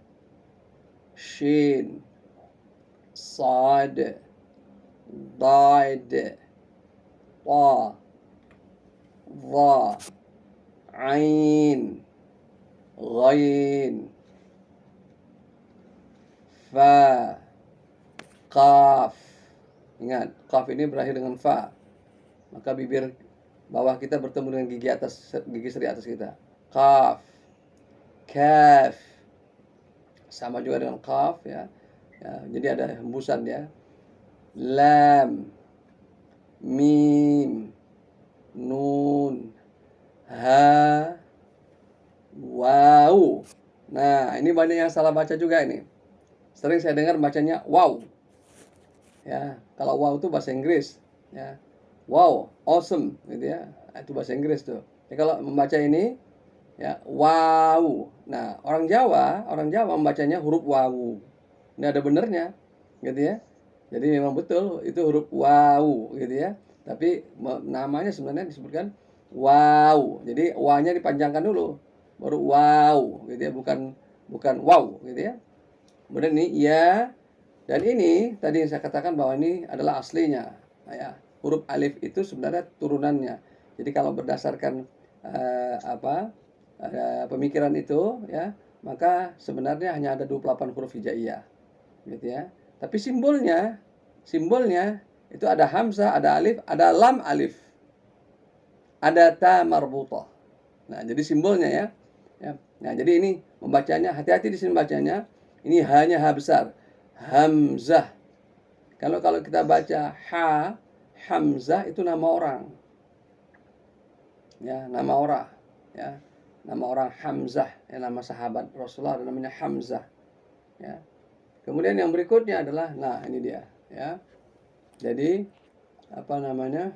shin, sad, dad, ta, dha, ain, ghain, fa, qaf. Ingat, qaf ini berakhir dengan fa. Maka bibir bawah kita bertemu dengan gigi seri atas kita. Qaf, kaf. Sama juga dengan qaf ya. Jadi ada hembusan ya. Lam, mim, nun, ha, waw. Nah, ini banyak yang salah baca juga ini. Sering saya dengar bacanya wow. Ya, kalau wow itu bahasa Inggris ya. Wow, awesome gitu ya. Itu bahasa Inggris tuh. Ya, kalau membaca ini ya wow. Nah, orang Jawa membacanya huruf wawu. Ini ada benernya gitu ya. Jadi memang betul itu huruf wawu gitu ya. Tapi namanya sebenarnya disebutkan wow. Jadi wa-nya dipanjangkan dulu. Baru wow gitu ya, bukan wow gitu ya. Kemudian ini ya, dan ini tadi yang saya katakan bahwa ini adalah aslinya. Nah, ya, huruf alif itu sebenarnya turunannya. Jadi kalau berdasarkan pemikiran itu ya, maka sebenarnya hanya ada 28 huruf hijaiyah gitu ya. Tapi simbolnya itu ada hamzah, ada alif, ada lam alif, ada ta marbutah. Nah, jadi simbolnya ya. Nah, jadi ini membacanya hati-hati di sini bacanya. Ini hanya ha besar, hamzah. Kalau kita baca ha, hamzah itu nama orang. Ya, nama orang, ya. Nama orang Hamzah, ya, nama sahabat Rasulullah namanya Hamzah. Ya. Kemudian yang berikutnya adalah, nah ini dia, ya. Jadi apa namanya?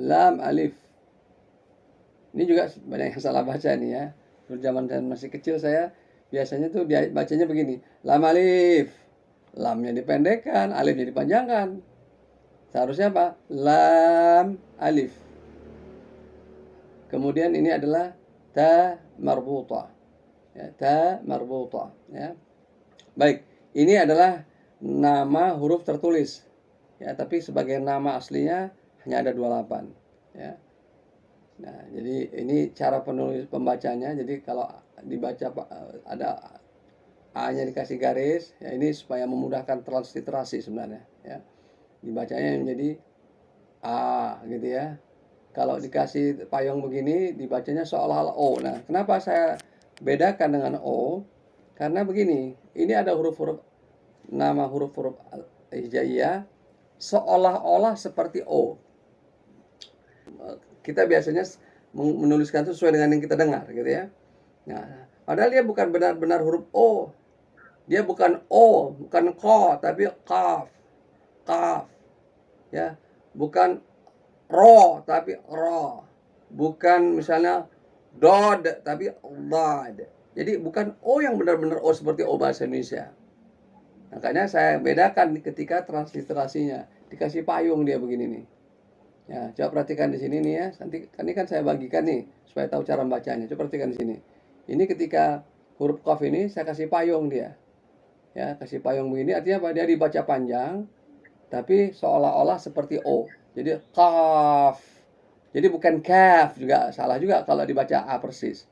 Lam alif. Ini juga banyak yang salah baca nih ya. Dulu zaman saya masih kecil saya biasanya tuh dia bacanya begini, lam alif. Lamnya dipendekkan, alifnya dipanjangkan. Seharusnya apa? Lam alif. Kemudian ini adalah ta marbutah. Ya, ta marbutah, ya. Baik, ini adalah nama huruf tertulis. Ya, tapi sebagai nama aslinya hanya ada 28, ya. Nah, jadi ini cara penulis pembacanya. Jadi kalau dibaca ada A-nya dikasih garis, ya ini supaya memudahkan transliterasi sebenarnya, ya. Dibacanya menjadi A gitu ya. Kalau dikasih payung begini dibacanya seolah-olah O. Nah, kenapa saya bedakan dengan O? Karena begini, ini ada huruf-huruf, nama huruf-huruf hijaiyah seolah-olah seperti O. Kita biasanya menuliskan itu sesuai dengan yang kita dengar gitu ya. Nah, padahal dia bukan benar-benar huruf O. Dia bukan O, bukan ko, tapi qaf. Qaf. Ya, bukan ro tapi ro, bukan misalnya dod tapi dad. Jadi bukan o yang benar-benar o seperti o bahasa Indonesia. Makanya saya bedakan ketika transliterasinya, dikasih payung dia begini nih. Ya, coba perhatikan di sini nih ya. Nanti ini kan saya bagikan nih supaya tahu cara bacanya. Coba perhatikan di sini. Ini ketika huruf qaf ini saya kasih payung dia. Ya, kasih payung begini artinya apa? Dia dibaca panjang tapi seolah-olah seperti o. Jadi qaf. Jadi bukan kaf, juga salah juga kalau dibaca a persis.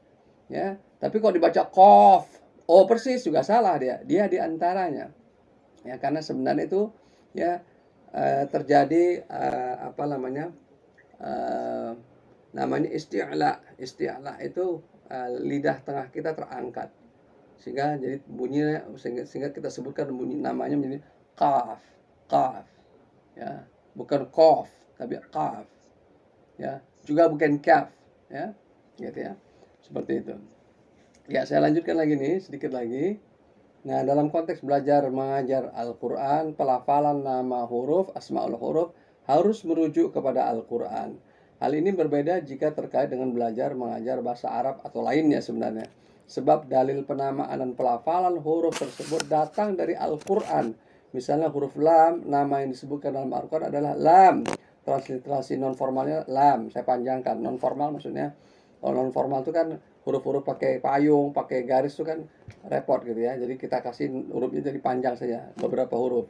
Ya, tapi kalau dibaca qaf, o persis juga salah dia. Dia di antaranya. Ya, karena sebenarnya itu ya terjadi namanya isti'la. Isti'la itu lidah tengah kita terangkat. Sehingga jadi bunyinya sehingga kita sebutkan bunyi namanya menjadi qaf. Qaf. Ya, bukan qaf tapi qaf, ya, juga bukan kaf, ya, gitu ya, seperti itu. Ya, saya lanjutkan lagi nih sedikit lagi. Nah, dalam konteks belajar mengajar Al-Quran, pelafalan nama huruf, asmaul huruf harus merujuk kepada Al-Quran. Hal ini berbeda jika terkait dengan belajar mengajar bahasa Arab atau lainnya sebenarnya. Sebab dalil penamaan dan pelafalan huruf tersebut datang dari Al-Quran. Misalnya huruf lam, nama yang disebutkan dalam Al-Quran adalah lam. transliterasi non formalnya lam, saya panjangkan. Non formal maksudnya, kalau non formal itu kan huruf-huruf pakai payung, pakai garis itu kan repot gitu ya. Jadi kita kasih hurufnya jadi panjang saja, beberapa huruf.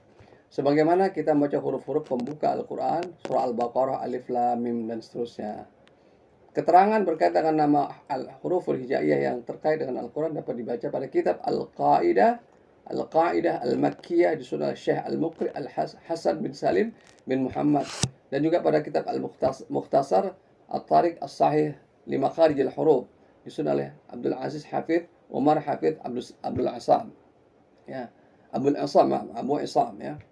Sebagaimana kita membaca huruf-huruf pembuka Al-Quran, surah Al-Baqarah, Alif, Lam, Mim, dan seterusnya. Keterangan berkaitan dengan nama huruful hijaiyah yang terkait dengan Al-Quran dapat dibaca pada kitab Al-Qa'idah Al-Makkiyah disusun Syekh Al-Muqri Al-Hasan bin Salim bin Muhammad, dan juga pada kitab Al-Mukhtasar At-Tariq As-Sahih li Makharij Al-Huruf disusun oleh Abdul Aziz Hafidh Umar Hafidh Abdul Asam. Ya, Abu Isam ya.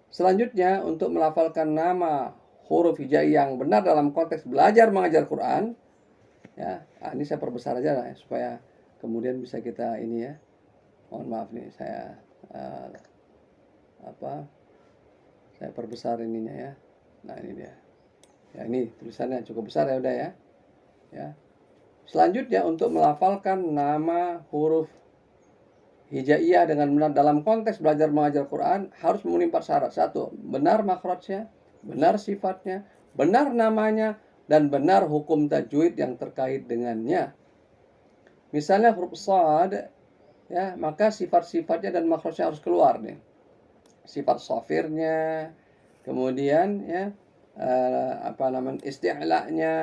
Selanjutnya, untuk melafalkan nama huruf hijaiyah yang benar dalam konteks belajar mengajar Quran, ya, ini saya perbesar aja lah ya, supaya kemudian bisa kita ini ya. Mohon maaf nih, saya saya perbesar ininya ya. Nah, ini dia. Ya, ini tulisannya cukup besar ya, udah ya. Ya. Selanjutnya, untuk melafalkan nama huruf hijaiyah dengan benar dalam konteks belajar mengajar Quran harus memenuhi 4 syarat. 1. Benar makhrajnya, benar sifatnya, benar namanya, dan benar hukum tajwid yang terkait dengannya. Misalnya huruf shad, ya, maka sifat-sifatnya dan makhrajnya harus keluar nih. Sifat shafirnya, kemudian ya isti'la'nya,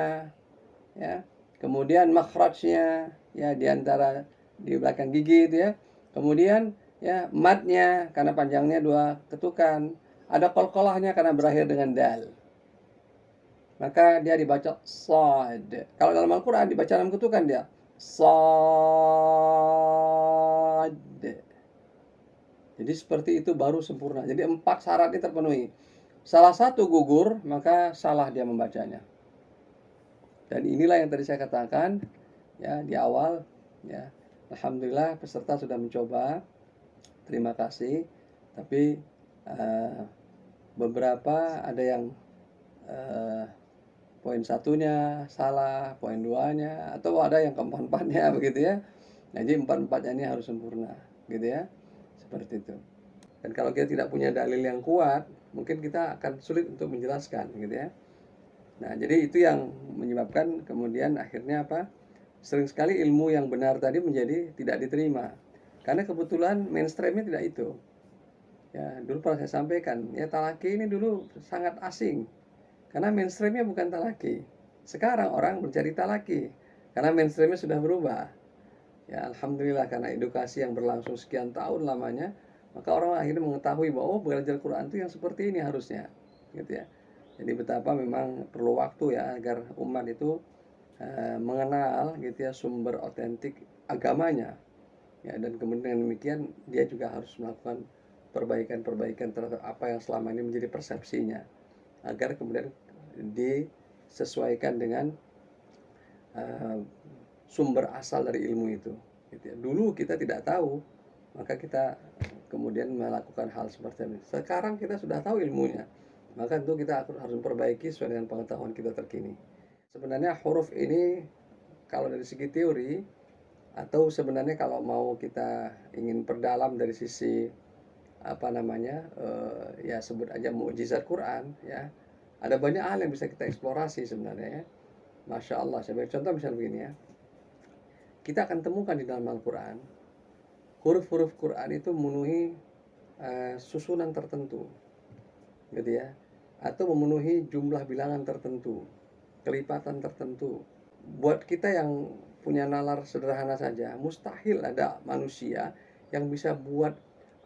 ya, kemudian makhrajnya, ya, di belakang gigi itu ya. Kemudian ya matnya karena panjangnya 2 ketukan, ada qalqalahnya karena berakhir dengan dal. Maka dia dibaca sad. Kalau dalam Al-Qur'an dibaca dalam ketukan dia sad. Jadi seperti itu baru sempurna. Jadi 4 syarat ini terpenuhi. Salah satu gugur, maka salah dia membacanya. Dan inilah yang tadi saya katakan ya di awal ya. Alhamdulillah peserta sudah mencoba, terima kasih. Tapi beberapa ada yang poin 1-nya salah, poin 2-nya, atau ada yang keempat-empatnya begitu ya. Nah, jadi 4-4-nya ini harus sempurna, gitu ya. Seperti itu. Dan kalau kita tidak punya dalil yang kuat, mungkin kita akan sulit untuk menjelaskan, gitu ya. Nah, jadi itu yang menyebabkan kemudian akhirnya apa? Sering sekali ilmu yang benar tadi menjadi tidak diterima. Karena kebetulan mainstreamnya tidak itu. Ya, dulu pernah saya sampaikan, ya talaki ini dulu sangat asing. Karena mainstreamnya bukan talaki. Sekarang orang mencari talaki. Karena mainstreamnya sudah berubah. Ya, alhamdulillah karena edukasi yang berlangsung sekian tahun lamanya, maka orang akhirnya mengetahui bahwa belajar Quran itu yang seperti ini harusnya. Gitu ya. Jadi betapa memang perlu waktu ya agar umat itu mengenal gitu ya sumber otentik agamanya ya, dan kemudian dengan demikian dia juga harus melakukan perbaikan-perbaikan terhadap apa yang selama ini menjadi persepsinya agar kemudian disesuaikan dengan sumber asal dari ilmu itu gitu ya. Dulu kita tidak tahu, maka kita kemudian melakukan hal seperti ini. Sekarang kita sudah tahu ilmunya, maka tentu kita harus memperbaiki sesuai dengan pengetahuan kita terkini. Sebenarnya huruf ini kalau dari segi teori, atau sebenarnya kalau mau kita ingin perdalam dari sisi ya sebut aja mukjizat Quran ya, ada banyak hal yang bisa kita eksplorasi sebenarnya ya. Masya Allah, saya beri contoh misalnya begini ya, kita akan temukan di dalam Al-Quran huruf-huruf Quran itu memenuhi susunan tertentu gitu ya, atau memenuhi jumlah bilangan tertentu, kelipatan tertentu. Buat kita yang punya nalar sederhana saja, mustahil ada manusia yang bisa buat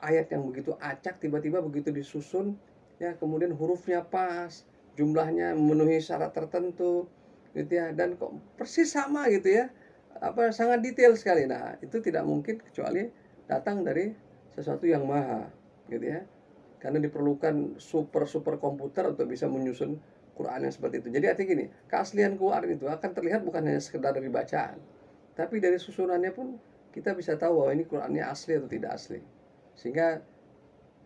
ayat yang begitu acak tiba-tiba begitu disusun ya, kemudian hurufnya pas, jumlahnya memenuhi syarat tertentu gitu ya, dan kok persis sama gitu ya, sangat detail sekali. Nah, itu tidak mungkin kecuali datang dari sesuatu yang maha gitu ya, karena diperlukan super komputer untuk bisa menyusun Quran yang seperti itu. Jadi artinya gini, keaslian Quran itu akan terlihat bukan hanya sekedar dari bacaan, tapi dari susunannya pun kita bisa tahu bahwa ini Qurannya asli atau tidak asli. Sehingga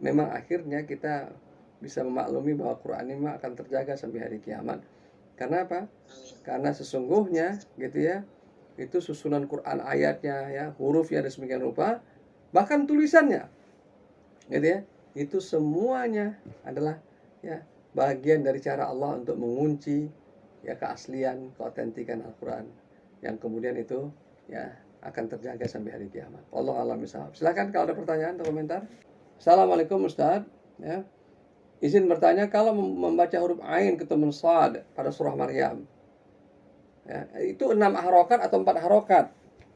memang akhirnya kita bisa memaklumi bahwa Quran ini akan terjaga sampai hari kiamat. Karena apa? Karena sesungguhnya gitu ya, itu susunan Quran ayatnya ya, hurufnya dan sedemikian rupa, bahkan tulisannya gitu ya, itu semuanya adalah ya bagian dari cara Allah untuk mengunci ya keaslian, keautentikan Al-Quran yang kemudian itu ya akan terjaga sampai hari kiamat. Allah alam bisawab. Silakan kalau ada pertanyaan atau komentar. Assalamualaikum Ustaz. Ya. Izin bertanya, kalau membaca huruf ain ketemu shad pada surah Maryam, ya, itu 6 harokat atau 4 harokat?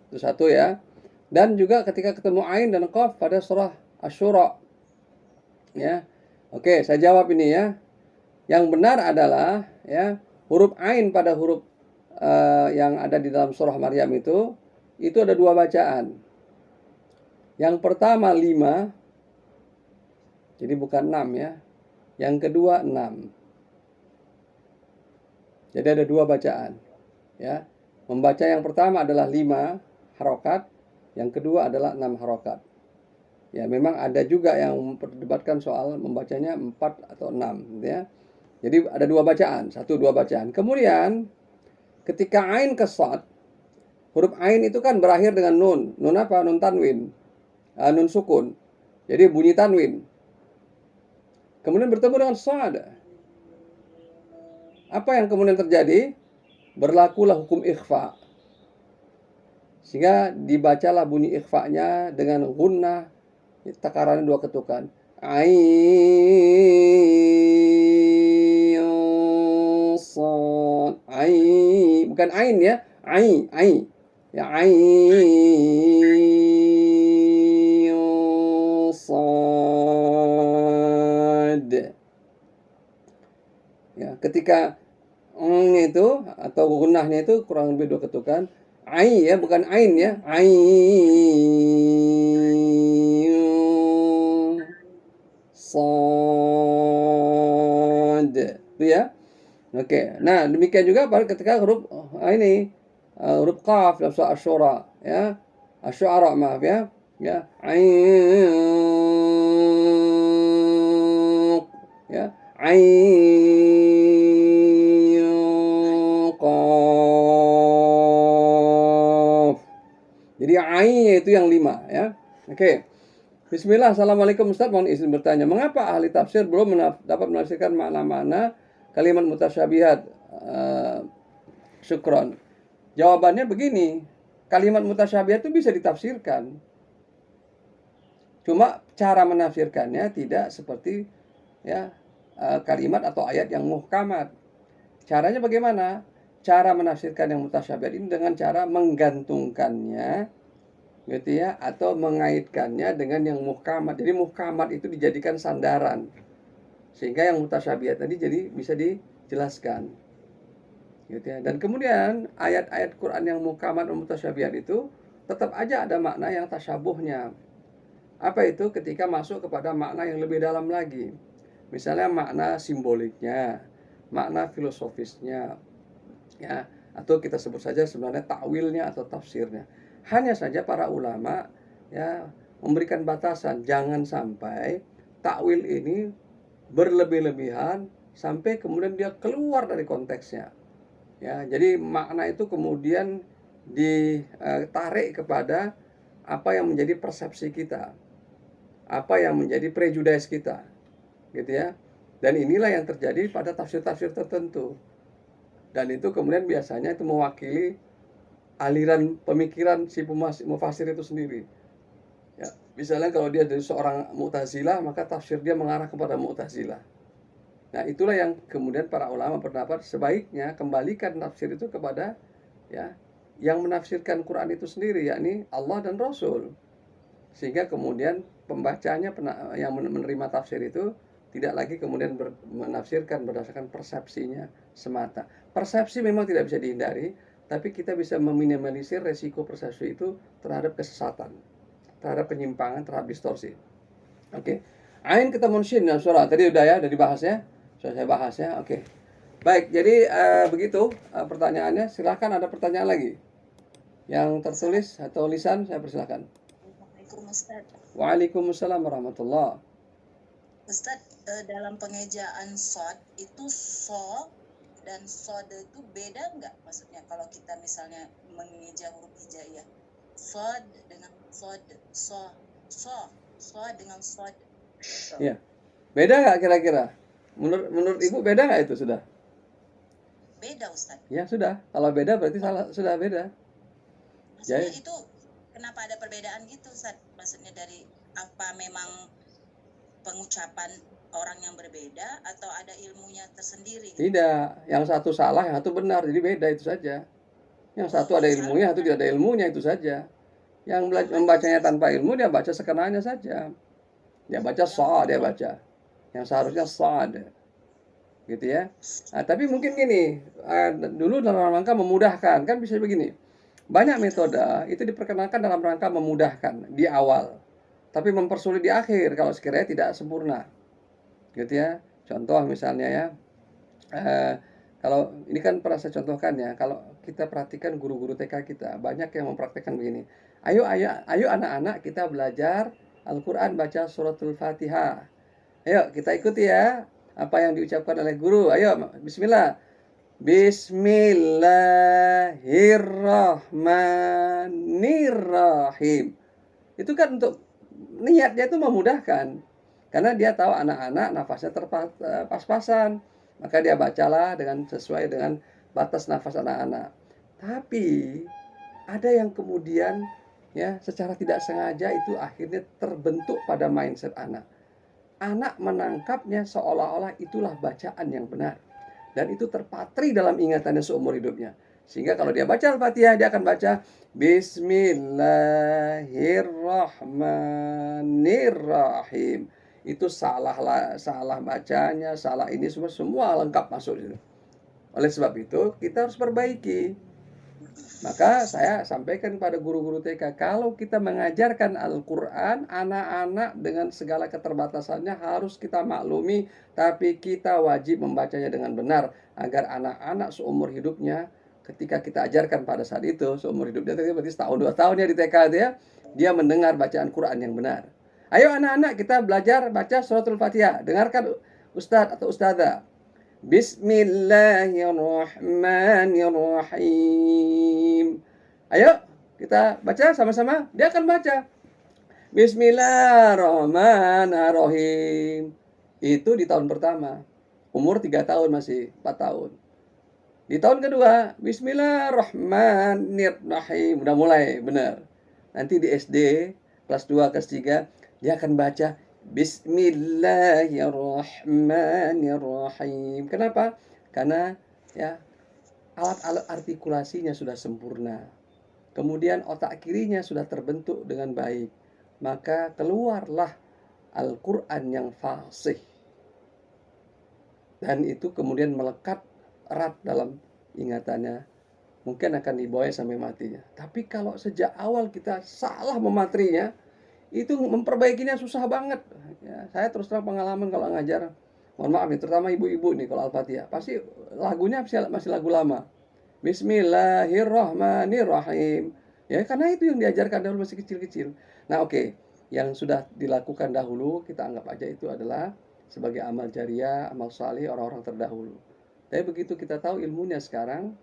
Itu satu ya. Dan juga ketika ketemu ain dan qaf pada surah Asy-Syura. Ya. Oke, saya jawab ini ya. Yang benar adalah ya huruf ain pada huruf yang ada di dalam surah Maryam itu ada 2 bacaan. Yang pertama 5, jadi bukan 6 ya. Yang kedua 6. Jadi ada 2 bacaan. Ya. Membaca yang pertama adalah 5 harokat, yang kedua adalah 6 harokat. Ya, memang ada juga yang memperdebatkan soal membacanya 4 atau 6 gitu ya. Jadi ada 2 bacaan, 2 bacaan. Kemudian ketika ain ke shad, huruf ain itu kan berakhir dengan nun. Nun apa? Nun tanwin. Nun sukun. Jadi bunyi tanwin. Kemudian bertemu dengan shad. Apa yang kemudian terjadi? Berlakulah hukum ikhfa. Sehingga dibacalah bunyi ikhfa-nya dengan gunnah, takarannya 2 ketukan. Ain shad. Ain, bukan ain ya. Ain. Ya, ain shad. Ya, ketika itu atau gunnahnya itu kurang lebih 2 ketukan. Ain ya, bukan ain ya. Ain shad. Itu ya. Oke. Nah, demikian juga pada ketika huruf ini huruf qaf dalam surah Asy-Syura ya. Asy-Syu'ara, maaf ya. Ya. Ain ya. Ain qaf. Jadi ain itu yang 5 ya. Oke. Bismillah. Assalamualaikum Ustaz, mohon izin bertanya, mengapa ahli tafsir belum dapat menafsirkan makna-makna kalimat mutasyabihat? Syukron. Jawabannya begini, kalimat mutasyabihat itu bisa ditafsirkan. Cuma cara menafsirkannya tidak seperti ya kalimat atau ayat yang muhkamat. Caranya bagaimana? Cara menafsirkan yang mutasyabihat ini dengan cara menggantungkannya gitu ya, atau mengaitkannya dengan yang muhkamat. Jadi muhkamat itu dijadikan sandaran sehingga yang mutasyabihat tadi jadi bisa dijelaskan gitu ya. Dan kemudian ayat-ayat Quran yang muhkamat dan mutasyabihat itu tetap aja ada makna yang tasyabuhnya. Apa itu? Ketika masuk kepada makna yang lebih dalam lagi, misalnya makna simboliknya, makna filosofisnya ya, atau kita sebut saja sebenarnya takwilnya atau tafsirnya. Hanya saja para ulama ya memberikan batasan, jangan sampai takwil ini berlebih-lebihan sampai kemudian dia keluar dari konteksnya. Ya, jadi makna itu kemudian ditarik kepada apa yang menjadi persepsi kita, apa yang menjadi prejudice kita, gitu ya. Dan inilah yang terjadi pada tafsir-tafsir tertentu. Dan itu kemudian biasanya itu mewakili aliran pemikiran si mufasir itu sendiri. Ya, misalnya kalau dia dari seorang Mu'tazilah, maka tafsir dia mengarah kepada Mu'tazilah. Nah, itulah yang kemudian para ulama berpendapat sebaiknya kembalikan tafsir itu kepada ya yang menafsirkan Quran itu sendiri, yakni Allah dan Rasul. Sehingga kemudian pembacanya yang menerima tafsir itu tidak lagi kemudian menafsirkan berdasarkan persepsinya semata. Persepsi memang tidak bisa dihindari, tapi kita bisa meminimalisir resiko persepsi itu terhadap kesesatan, terhadap penyimpangan, terhadap distorsi. Oke. Ain ketemu shin dalam surah. Tadi udah ya, udah dibahas ya. Sudah saya bahas ya. Oke. Baik, jadi begitu pertanyaannya. Silahkan ada pertanyaan lagi. Yang tertulis atau lisan, saya persilahkan. Assalamualaikum Ustaz. Waalaikumsalam warahmatullahi. Ustaz, dalam pengejaan shad itu so dan sod itu beda nggak? Maksudnya kalau kita misalnya mengeja huruf hijaiyah, sod dengan sod, so dengan sod. Ya, beda nggak kira-kira? Menurut Ibu beda nggak itu sudah? Beda Ustadz. Ya sudah. Kalau beda berarti salah, sudah beda. Maksudnya Jadi itu kenapa ada perbedaan gitu Ustadz? Maksudnya dari apa memang pengucapan orang yang berbeda atau ada ilmunya tersendiri gitu? tidak, yang satu salah, yang satu benar, jadi beda itu saja. Yang satu ada yang ilmunya, yang satu tidak ada ilmunya, itu saja. Yang membacanya tanpa ilmu dia baca sekenanya saja. Dia baca sad, dia baca. Yang seharusnya sad, gitu ya. Nah, tapi mungkin gini, dulu dalam rangka memudahkan, kan bisa begini. Banyak metode itu diperkenalkan dalam rangka memudahkan di awal, tapi mempersulit di akhir kalau sekiranya tidak sempurna, gitu ya. Contoh misalnya ya, kalau ini kan pernah saya contohkan ya, kalau kita perhatikan guru-guru TK kita banyak yang mempraktekkan begini. Ayo anak-anak kita belajar Al-Quran, baca suratul Fatihah. Ayo kita ikuti ya apa yang diucapkan oleh guru. Ayo bismillah. Bismillahirrahmanirrahim. Itu kan untuk niatnya itu memudahkan. Karena dia tahu anak-anak nafasnya pas-pasan. Maka dia bacalah dengan sesuai dengan batas nafas anak-anak. Tapi ada yang kemudian ya secara tidak sengaja itu akhirnya terbentuk pada mindset anak. Anak menangkapnya seolah-olah itulah bacaan yang benar. Dan itu terpatri dalam ingatannya seumur hidupnya. Sehingga kalau dia baca Al-Fatihah, dia akan baca Bismillahirrahmanirrahim. Itu salah bacanya, salah ini semua lengkap masuk situ. Oleh sebab itu, kita harus perbaiki. Maka saya sampaikan kepada guru-guru TK, kalau kita mengajarkan Al-Quran, anak-anak dengan segala keterbatasannya harus kita maklumi, tapi kita wajib membacanya dengan benar, agar anak-anak seumur hidupnya, ketika kita ajarkan pada saat itu, seumur hidupnya, berarti setahun 2 tahun ya di TK itu ya, dia mendengar bacaan Quran yang benar. Ayo anak-anak kita belajar baca suratul Fatihah, dengarkan Ustadz atau Ustadzah. Bismillahirrahmanirrahim. Ayo kita baca sama-sama. Dia akan baca Bismillahirrahmanirrahim. Itu di tahun pertama. Umur 3 tahun masih, 4 tahun. Di tahun kedua, Bismillahirrahmanirrahim. Udah mulai, benar. Nanti di SD, kelas 2, kelas 3, dia akan baca Bismillahirrahmanirrahim. Kenapa? Karena ya alat-alat artikulasinya sudah sempurna. Kemudian otak kirinya sudah terbentuk dengan baik. Maka keluarlah Al-Quran yang fasih. Dan itu kemudian melekat erat dalam ingatannya. Mungkin akan dibawa sampai matinya. Tapi kalau sejak awal kita salah mematrinya, itu memperbaikinya susah banget ya. Saya terus terang pengalaman kalau ngajar, mohon maaf nih, terutama ibu-ibu nih kalau Al-Fatihah pasti lagunya masih lagu lama. Bismillahirrahmanirrahim ya, karena itu yang diajarkan dahulu masih kecil-kecil. Nah oke, yang sudah dilakukan dahulu kita anggap aja itu adalah sebagai amal jariah, amal salih orang-orang terdahulu. Tapi begitu kita tahu ilmunya sekarang,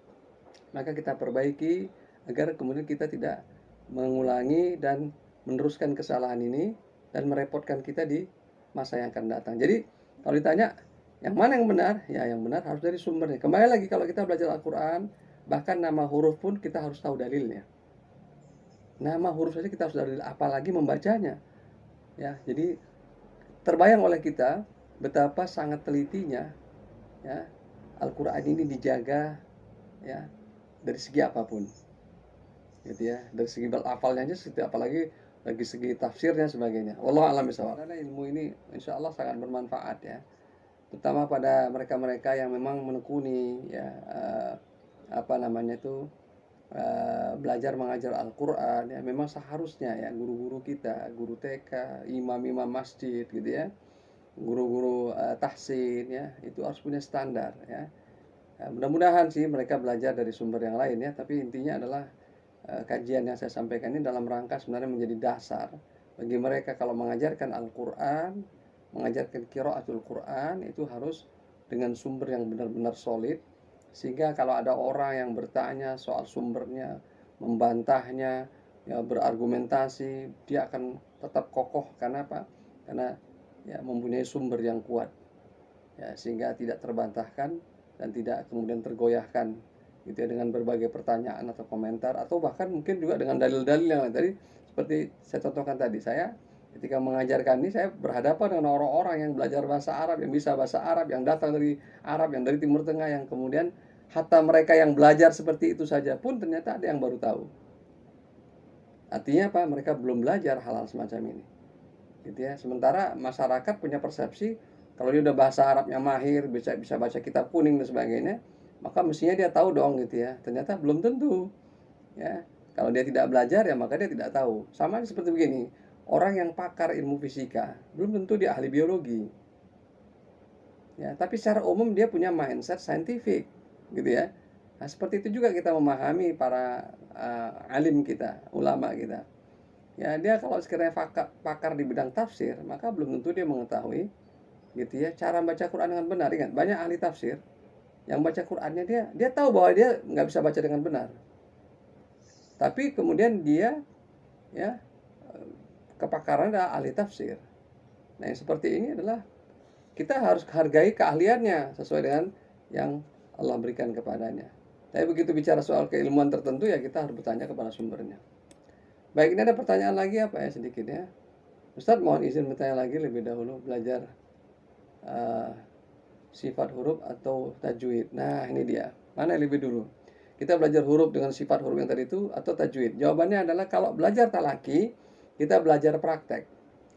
maka kita perbaiki agar kemudian kita tidak mengulangi dan meneruskan kesalahan ini dan merepotkan kita di masa yang akan datang. Jadi kalau ditanya yang mana yang benar, ya yang benar harus dari sumbernya. Kembali lagi kalau kita belajar Al-Quran, bahkan nama huruf pun kita harus tahu dalilnya. Nama huruf saja kita harus tahu dalil, apalagi membacanya. Ya, jadi terbayang oleh kita betapa sangat telitinya ya Al-Quran ini dijaga ya dari segi apapun. Gitu ya, dari segi hafalnya aja, apalagi dari segi tafsirnya sebagainya. Wallahu a'lam bishawab. Karena ilmu ini insya Allah sangat bermanfaat ya, terutama pada mereka-mereka yang memang menekuni ya belajar mengajar Al-Quran ya. Memang seharusnya ya guru-guru kita, guru TK, imam-imam masjid gitu ya, guru-guru tahsin ya, itu harus punya standar ya. Mudah-mudahan sih mereka belajar dari sumber yang lain ya, tapi intinya adalah kajian yang saya sampaikan ini dalam rangka sebenarnya menjadi dasar bagi mereka kalau mengajarkan Al-Quran, mengajarkan qiraatul Quran, itu harus dengan sumber yang benar-benar solid, sehingga kalau ada orang yang bertanya soal sumbernya, membantahnya, ya berargumentasi, dia akan tetap kokoh. Karena apa? Karena ya mempunyai sumber yang kuat. ya, sehingga tidak terbantahkan dan tidak kemudian tergoyahkan gitu ya dengan berbagai pertanyaan atau komentar, atau bahkan mungkin juga dengan dalil-dalil yang lain. Tadi seperti saya contohkan tadi, saya ketika mengajarkan ini saya berhadapan dengan orang-orang yang belajar bahasa Arab, yang bisa bahasa Arab, yang datang dari Arab, yang dari Timur Tengah, yang kemudian hatta mereka yang belajar seperti itu saja pun ternyata ada yang baru tahu. Artinya apa? Mereka belum belajar hal-hal semacam ini gitu ya. Sementara masyarakat punya persepsi kalau dia udah bahasa Arabnya mahir, bisa baca kitab kuning dan sebagainya, maka mestinya dia tahu dong gitu ya. Ternyata belum tentu ya. Kalau dia tidak belajar ya maka dia tidak tahu. Sama seperti begini, orang yang pakar ilmu fisika belum tentu dia ahli biologi ya, tapi secara umum dia punya mindset saintifik gitu ya. Nah, seperti itu juga kita memahami para alim kita, ulama kita. Ya, dia kalau sekiranya pakar di bidang tafsir, maka belum tentu dia mengetahui gitu ya cara baca Quran dengan benar. Ingat, banyak ahli tafsir yang baca Qurannya dia tahu bahwa dia nggak bisa baca dengan benar. Tapi kemudian dia ya kepakaran adalah ahli tafsir. Nah, yang seperti ini adalah kita harus hargai keahliannya sesuai dengan yang Allah berikan kepadanya. Tapi begitu bicara soal keilmuan tertentu ya kita harus bertanya kepada sumbernya. Baik, ini ada pertanyaan lagi apa ya sedikit ya. Ustadz mohon izin bertanya lagi lebih dahulu belajar sifat huruf atau tajwid. Nah, ini dia. Mana yang lebih dulu? Kita belajar huruf dengan sifat huruf yang tadi itu atau tajwid? Jawabannya adalah kalau belajar talaki, kita belajar praktek.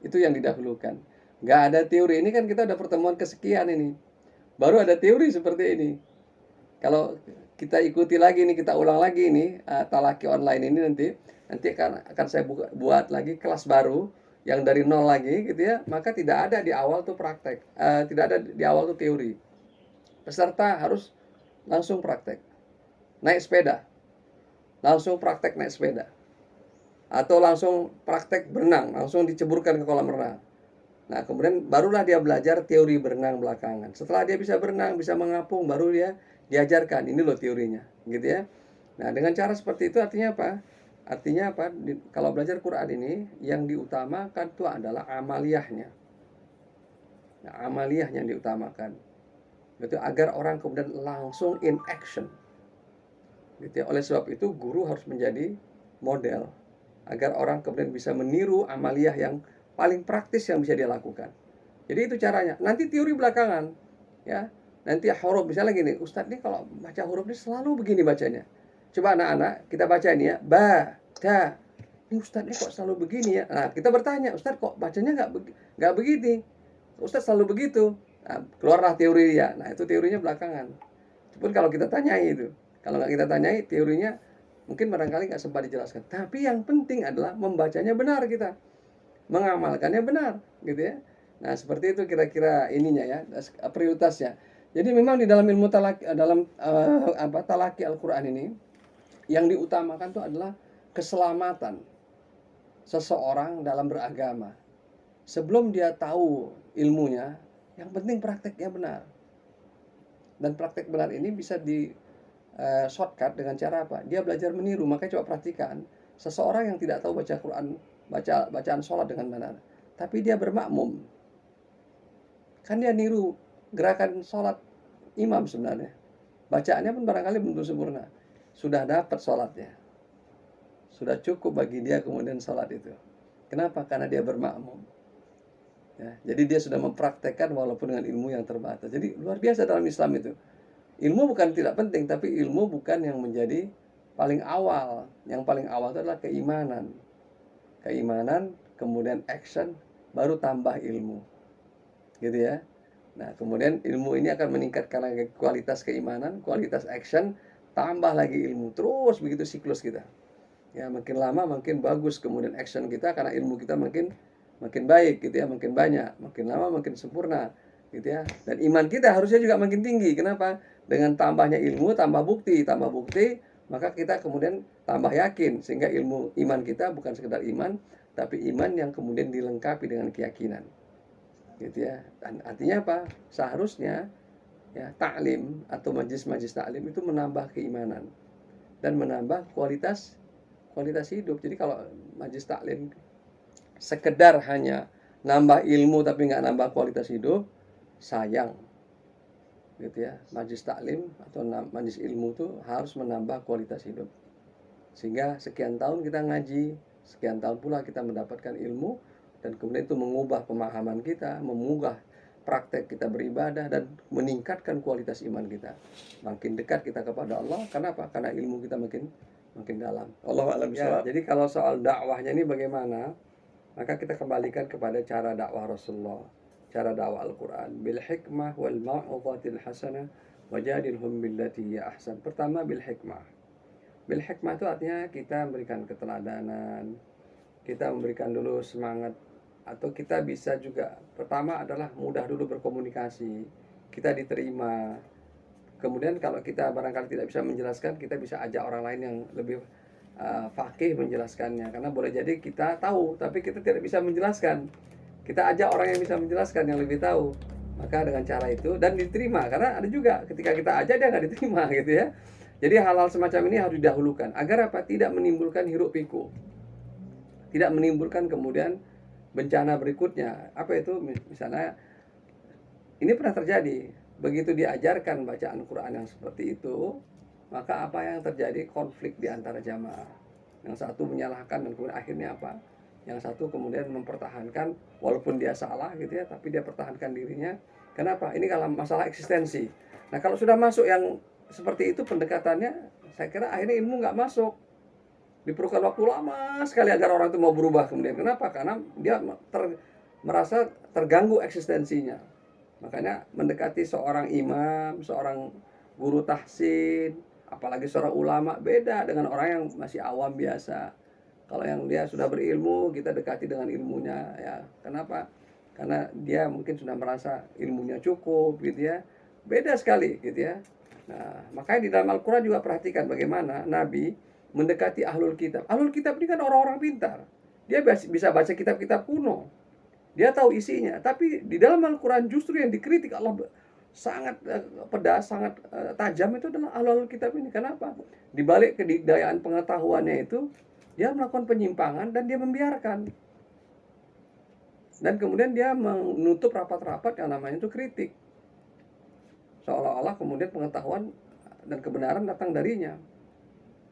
Itu yang didahulukan. Nggak ada teori. Ini kan kita udah pertemuan kesekian ini. Baru ada teori seperti ini. Kalau kita ikuti lagi ini, kita ulang lagi ini talaki online ini nanti akan saya buat lagi kelas baru yang dari nol lagi gitu ya. Maka tidak ada di awal tuh praktek, tidak ada di awal tuh teori. Peserta harus langsung praktek, naik sepeda, langsung praktek naik sepeda, atau langsung praktek berenang, langsung diceburkan ke kolam renang. Nah, kemudian barulah dia belajar teori berenang belakangan. Setelah dia bisa berenang, bisa mengapung, baru dia diajarkan, ini loh teorinya, gitu ya. Nah, dengan cara seperti itu artinya apa? Artinya apa? Kalau belajar Quran ini, yang diutamakan itu adalah amaliyahnya. Nah, amaliyah yang diutamakan. Gitu, agar orang kemudian langsung in action. Gitu ya. Oleh sebab itu, guru harus menjadi model. Agar orang kemudian bisa meniru amaliyah yang paling praktis yang bisa dia lakukan. Jadi itu caranya. Nanti teori belakangan, ya. Nanti huruf misalnya gini, Ustadz nih kalau baca huruf ini selalu begini bacanya. Coba anak-anak kita baca ini ya, ba, da. Ini Ustadz nih kok selalu begini ya. Nah, kita bertanya, Ustadz kok bacanya nggak begini? Ustadz selalu begitu. Nah, keluarlah teori ya. Nah, itu teorinya belakangan. Pun kalau kita tanyai itu, kalau nggak kita tanyai teorinya mungkin barangkali nggak sempat dijelaskan. Tapi yang penting adalah membacanya benar kita. Mengamalkannya benar gitu ya. Nah, seperti itu kira-kira ininya ya, prioritasnya. Jadi memang di dalam ilmu talaki, dalam talaki Al-Qur'an ini yang diutamakan itu adalah keselamatan seseorang dalam beragama. Sebelum dia tahu ilmunya, yang penting prakteknya benar. Dan praktek benar ini bisa di shortcut dengan cara apa? Dia belajar meniru. Makanya coba perhatikan, seseorang yang tidak tahu baca Quran, bacaan sholat dengan benar, tapi dia bermakmum, kan dia niru gerakan sholat imam sebenarnya. Bacaannya pun barangkali belum sempurna, sudah dapat sholatnya, sudah cukup bagi dia kemudian sholat itu. Kenapa? Karena dia bermakmum ya. Jadi dia sudah mempraktekkan walaupun dengan ilmu yang terbatas. Jadi luar biasa dalam Islam itu. Ilmu bukan tidak penting, tapi ilmu bukan yang menjadi paling awal. Yang paling awal itu adalah keimanan. Keimanan, kemudian action, baru tambah ilmu. Gitu ya. Nah, kemudian ilmu ini akan meningkatkan lagi kualitas keimanan, kualitas action, tambah lagi ilmu. Terus begitu siklus kita. Ya, makin lama makin bagus kemudian action kita, karena ilmu kita makin baik gitu ya, makin banyak, makin lama makin sempurna gitu ya. Dan iman kita harusnya juga makin tinggi. Kenapa? Dengan tambahnya ilmu, tambah bukti, maka kita kemudian tambah yakin, sehingga ilmu iman kita bukan sekedar iman, tapi iman yang kemudian dilengkapi dengan keyakinan. Gitu ya. Dan artinya apa? Seharusnya ya taklim atau majlis-majlis taklim itu menambah keimanan dan menambah kualitas hidup. Jadi kalau majlis taklim sekedar hanya nambah ilmu tapi nggak nambah kualitas hidup, sayang. gitu ya, majlis taklim atau majlis ilmu itu harus menambah kualitas hidup. Sehingga sekian tahun kita ngaji, sekian tahun pula kita mendapatkan ilmu, dan kemudian itu mengubah pemahaman kita, mengubah praktek kita beribadah, dan meningkatkan kualitas iman kita. Makin dekat kita kepada Allah. Kenapa? Karena ilmu kita makin dalam. Allahu a'lam bishawab. Jadi kalau soal dakwahnya ini bagaimana, maka kita kembalikan kepada cara dakwah Rasulullah, cara dakwah Al-Quran. Bil hikmah wal mau'idhatil hasanah wajadilhum billati hiya ahsan. Pertama bil hikmah. Bil hikmah itu artinya kita memberikan keteladanan, kita memberikan dulu semangat, atau kita bisa juga pertama adalah mudah dulu berkomunikasi, kita diterima. Kemudian kalau kita barangkali tidak bisa menjelaskan, kita bisa ajak orang lain yang lebih faqih menjelaskannya, karena boleh jadi kita tahu tapi kita tidak bisa menjelaskan, kita ajak orang yang bisa menjelaskan, yang lebih tahu. Maka dengan cara itu, dan diterima, karena ada juga ketika kita ajak dia nggak diterima gitu ya. Jadi hal-hal semacam ini harus didahulukan agar apa? Tidak menimbulkan hiruk pikuk, tidak menimbulkan kemudian bencana berikutnya. Apa itu? Misalnya ini pernah terjadi, begitu diajarkan bacaan Quran yang seperti itu, maka apa yang terjadi? Konflik di antara jamaah. Yang satu menyalahkan, dan kemudian akhirnya apa? Yang satu kemudian mempertahankan, walaupun dia salah gitu ya, tapi dia pertahankan dirinya. Kenapa? Ini kalau masalah eksistensi. Nah kalau sudah masuk yang seperti itu pendekatannya, saya kira akhirnya ilmu nggak masuk. Diperlukan waktu lama sekali agar orang itu mau berubah kemudian. Kenapa? Karena dia merasa terganggu eksistensinya. Makanya mendekati seorang imam, seorang guru tahsin, apalagi seorang ulama, beda dengan orang yang masih awam biasa. Kalau yang dia sudah berilmu, kita dekati dengan ilmunya ya. Kenapa? Karena dia mungkin sudah merasa ilmunya cukup gitu ya. Beda sekali gitu ya. Nah, makanya di dalam Al-Quran juga perhatikan bagaimana Nabi mendekati ahlul kitab. Ahlul kitab ini kan orang-orang pintar. Dia bisa baca kitab-kitab kuno. Dia tahu isinya. Tapi di dalam Al-Quran justru yang dikritik Allah sangat pedas, sangat tajam itu adalah ahlul kitab ini. Kenapa? Di balik kedikdayaan pengetahuannya itu, dia melakukan penyimpangan dan dia membiarkan. Dan kemudian dia menutup rapat-rapat yang namanya itu kritik. Seolah-olah kemudian pengetahuan dan kebenaran datang darinya.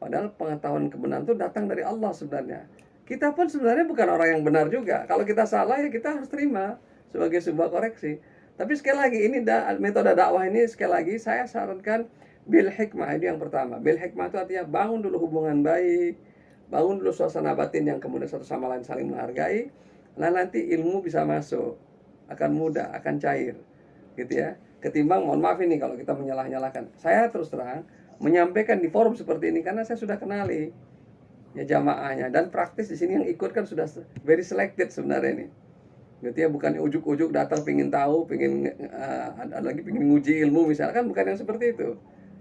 Padahal pengetahuan kebenaran itu datang dari Allah sebenarnya. Kita pun sebenarnya bukan orang yang benar juga. Kalau kita salah ya kita harus terima sebagai sebuah koreksi. Tapi sekali lagi ini metode dakwah ini sekali lagi saya sarankan bil hikmah, itu yang pertama. Bil hikmah itu artinya bangun dulu hubungan baik, bangun dulu suasana batin yang kemudian satu sama lain saling menghargai. Nah nanti ilmu bisa masuk, akan mudah, akan cair, gitu ya. Ketimbang, mohon maaf ini kalau kita menyalah-nyalahkan. Saya terus terang menyampaikan di forum seperti ini karena saya sudah kenali ya jamaahnya, dan praktis di sini yang ikut kan sudah very selected sebenarnya ini. Gitu ya, bukan ujuk-ujuk datang pingin tahu, pingin ada lagi pingin nguji ilmu misalkan, bukan yang seperti itu.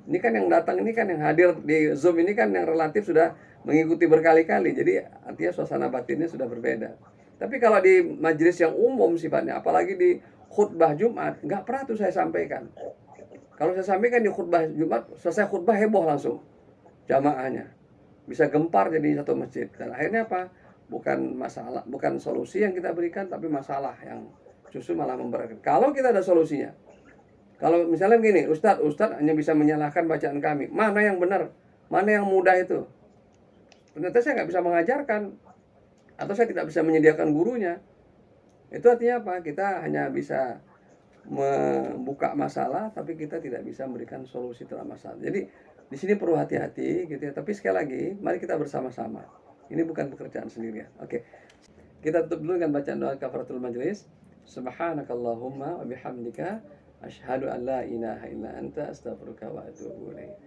Ini kan yang datang ini kan yang hadir di Zoom ini kan yang relatif sudah mengikuti berkali-kali. Jadi artinya suasana batinnya sudah berbeda. Tapi kalau di majelis yang umum sifatnya, apalagi di khutbah Jumat, nggak pernah tuh saya sampaikan. Kalau saya sampaikan di khutbah Jumat, selesai khutbah heboh langsung jamaahnya. Bisa gempar jadi satu masjid. Dan akhirnya apa? Bukan masalah, bukan solusi yang kita berikan, tapi masalah yang justru malah memberatkan. Kalau kita ada solusinya. Kalau misalnya begini, Ustadz hanya bisa menyalahkan bacaan kami. Mana yang benar? Mana yang mudah itu? Ternyata saya nggak bisa mengajarkan. Atau saya tidak bisa menyediakan gurunya. Itu artinya apa? Kita hanya bisa membuka masalah, tapi kita tidak bisa memberikan solusi terhadap masalah. Jadi di sini perlu hati-hati, gitu ya. Tapi sekali lagi, mari kita bersama-sama. Ini bukan pekerjaan sendirian. Oke, kita tutup dulu dengan bacaan doa kafaratul majlis. Subhanakallahumma wa bihamdika, asyhadu an la ilaha illa anta, astaghfiruka wa atubu ilaik.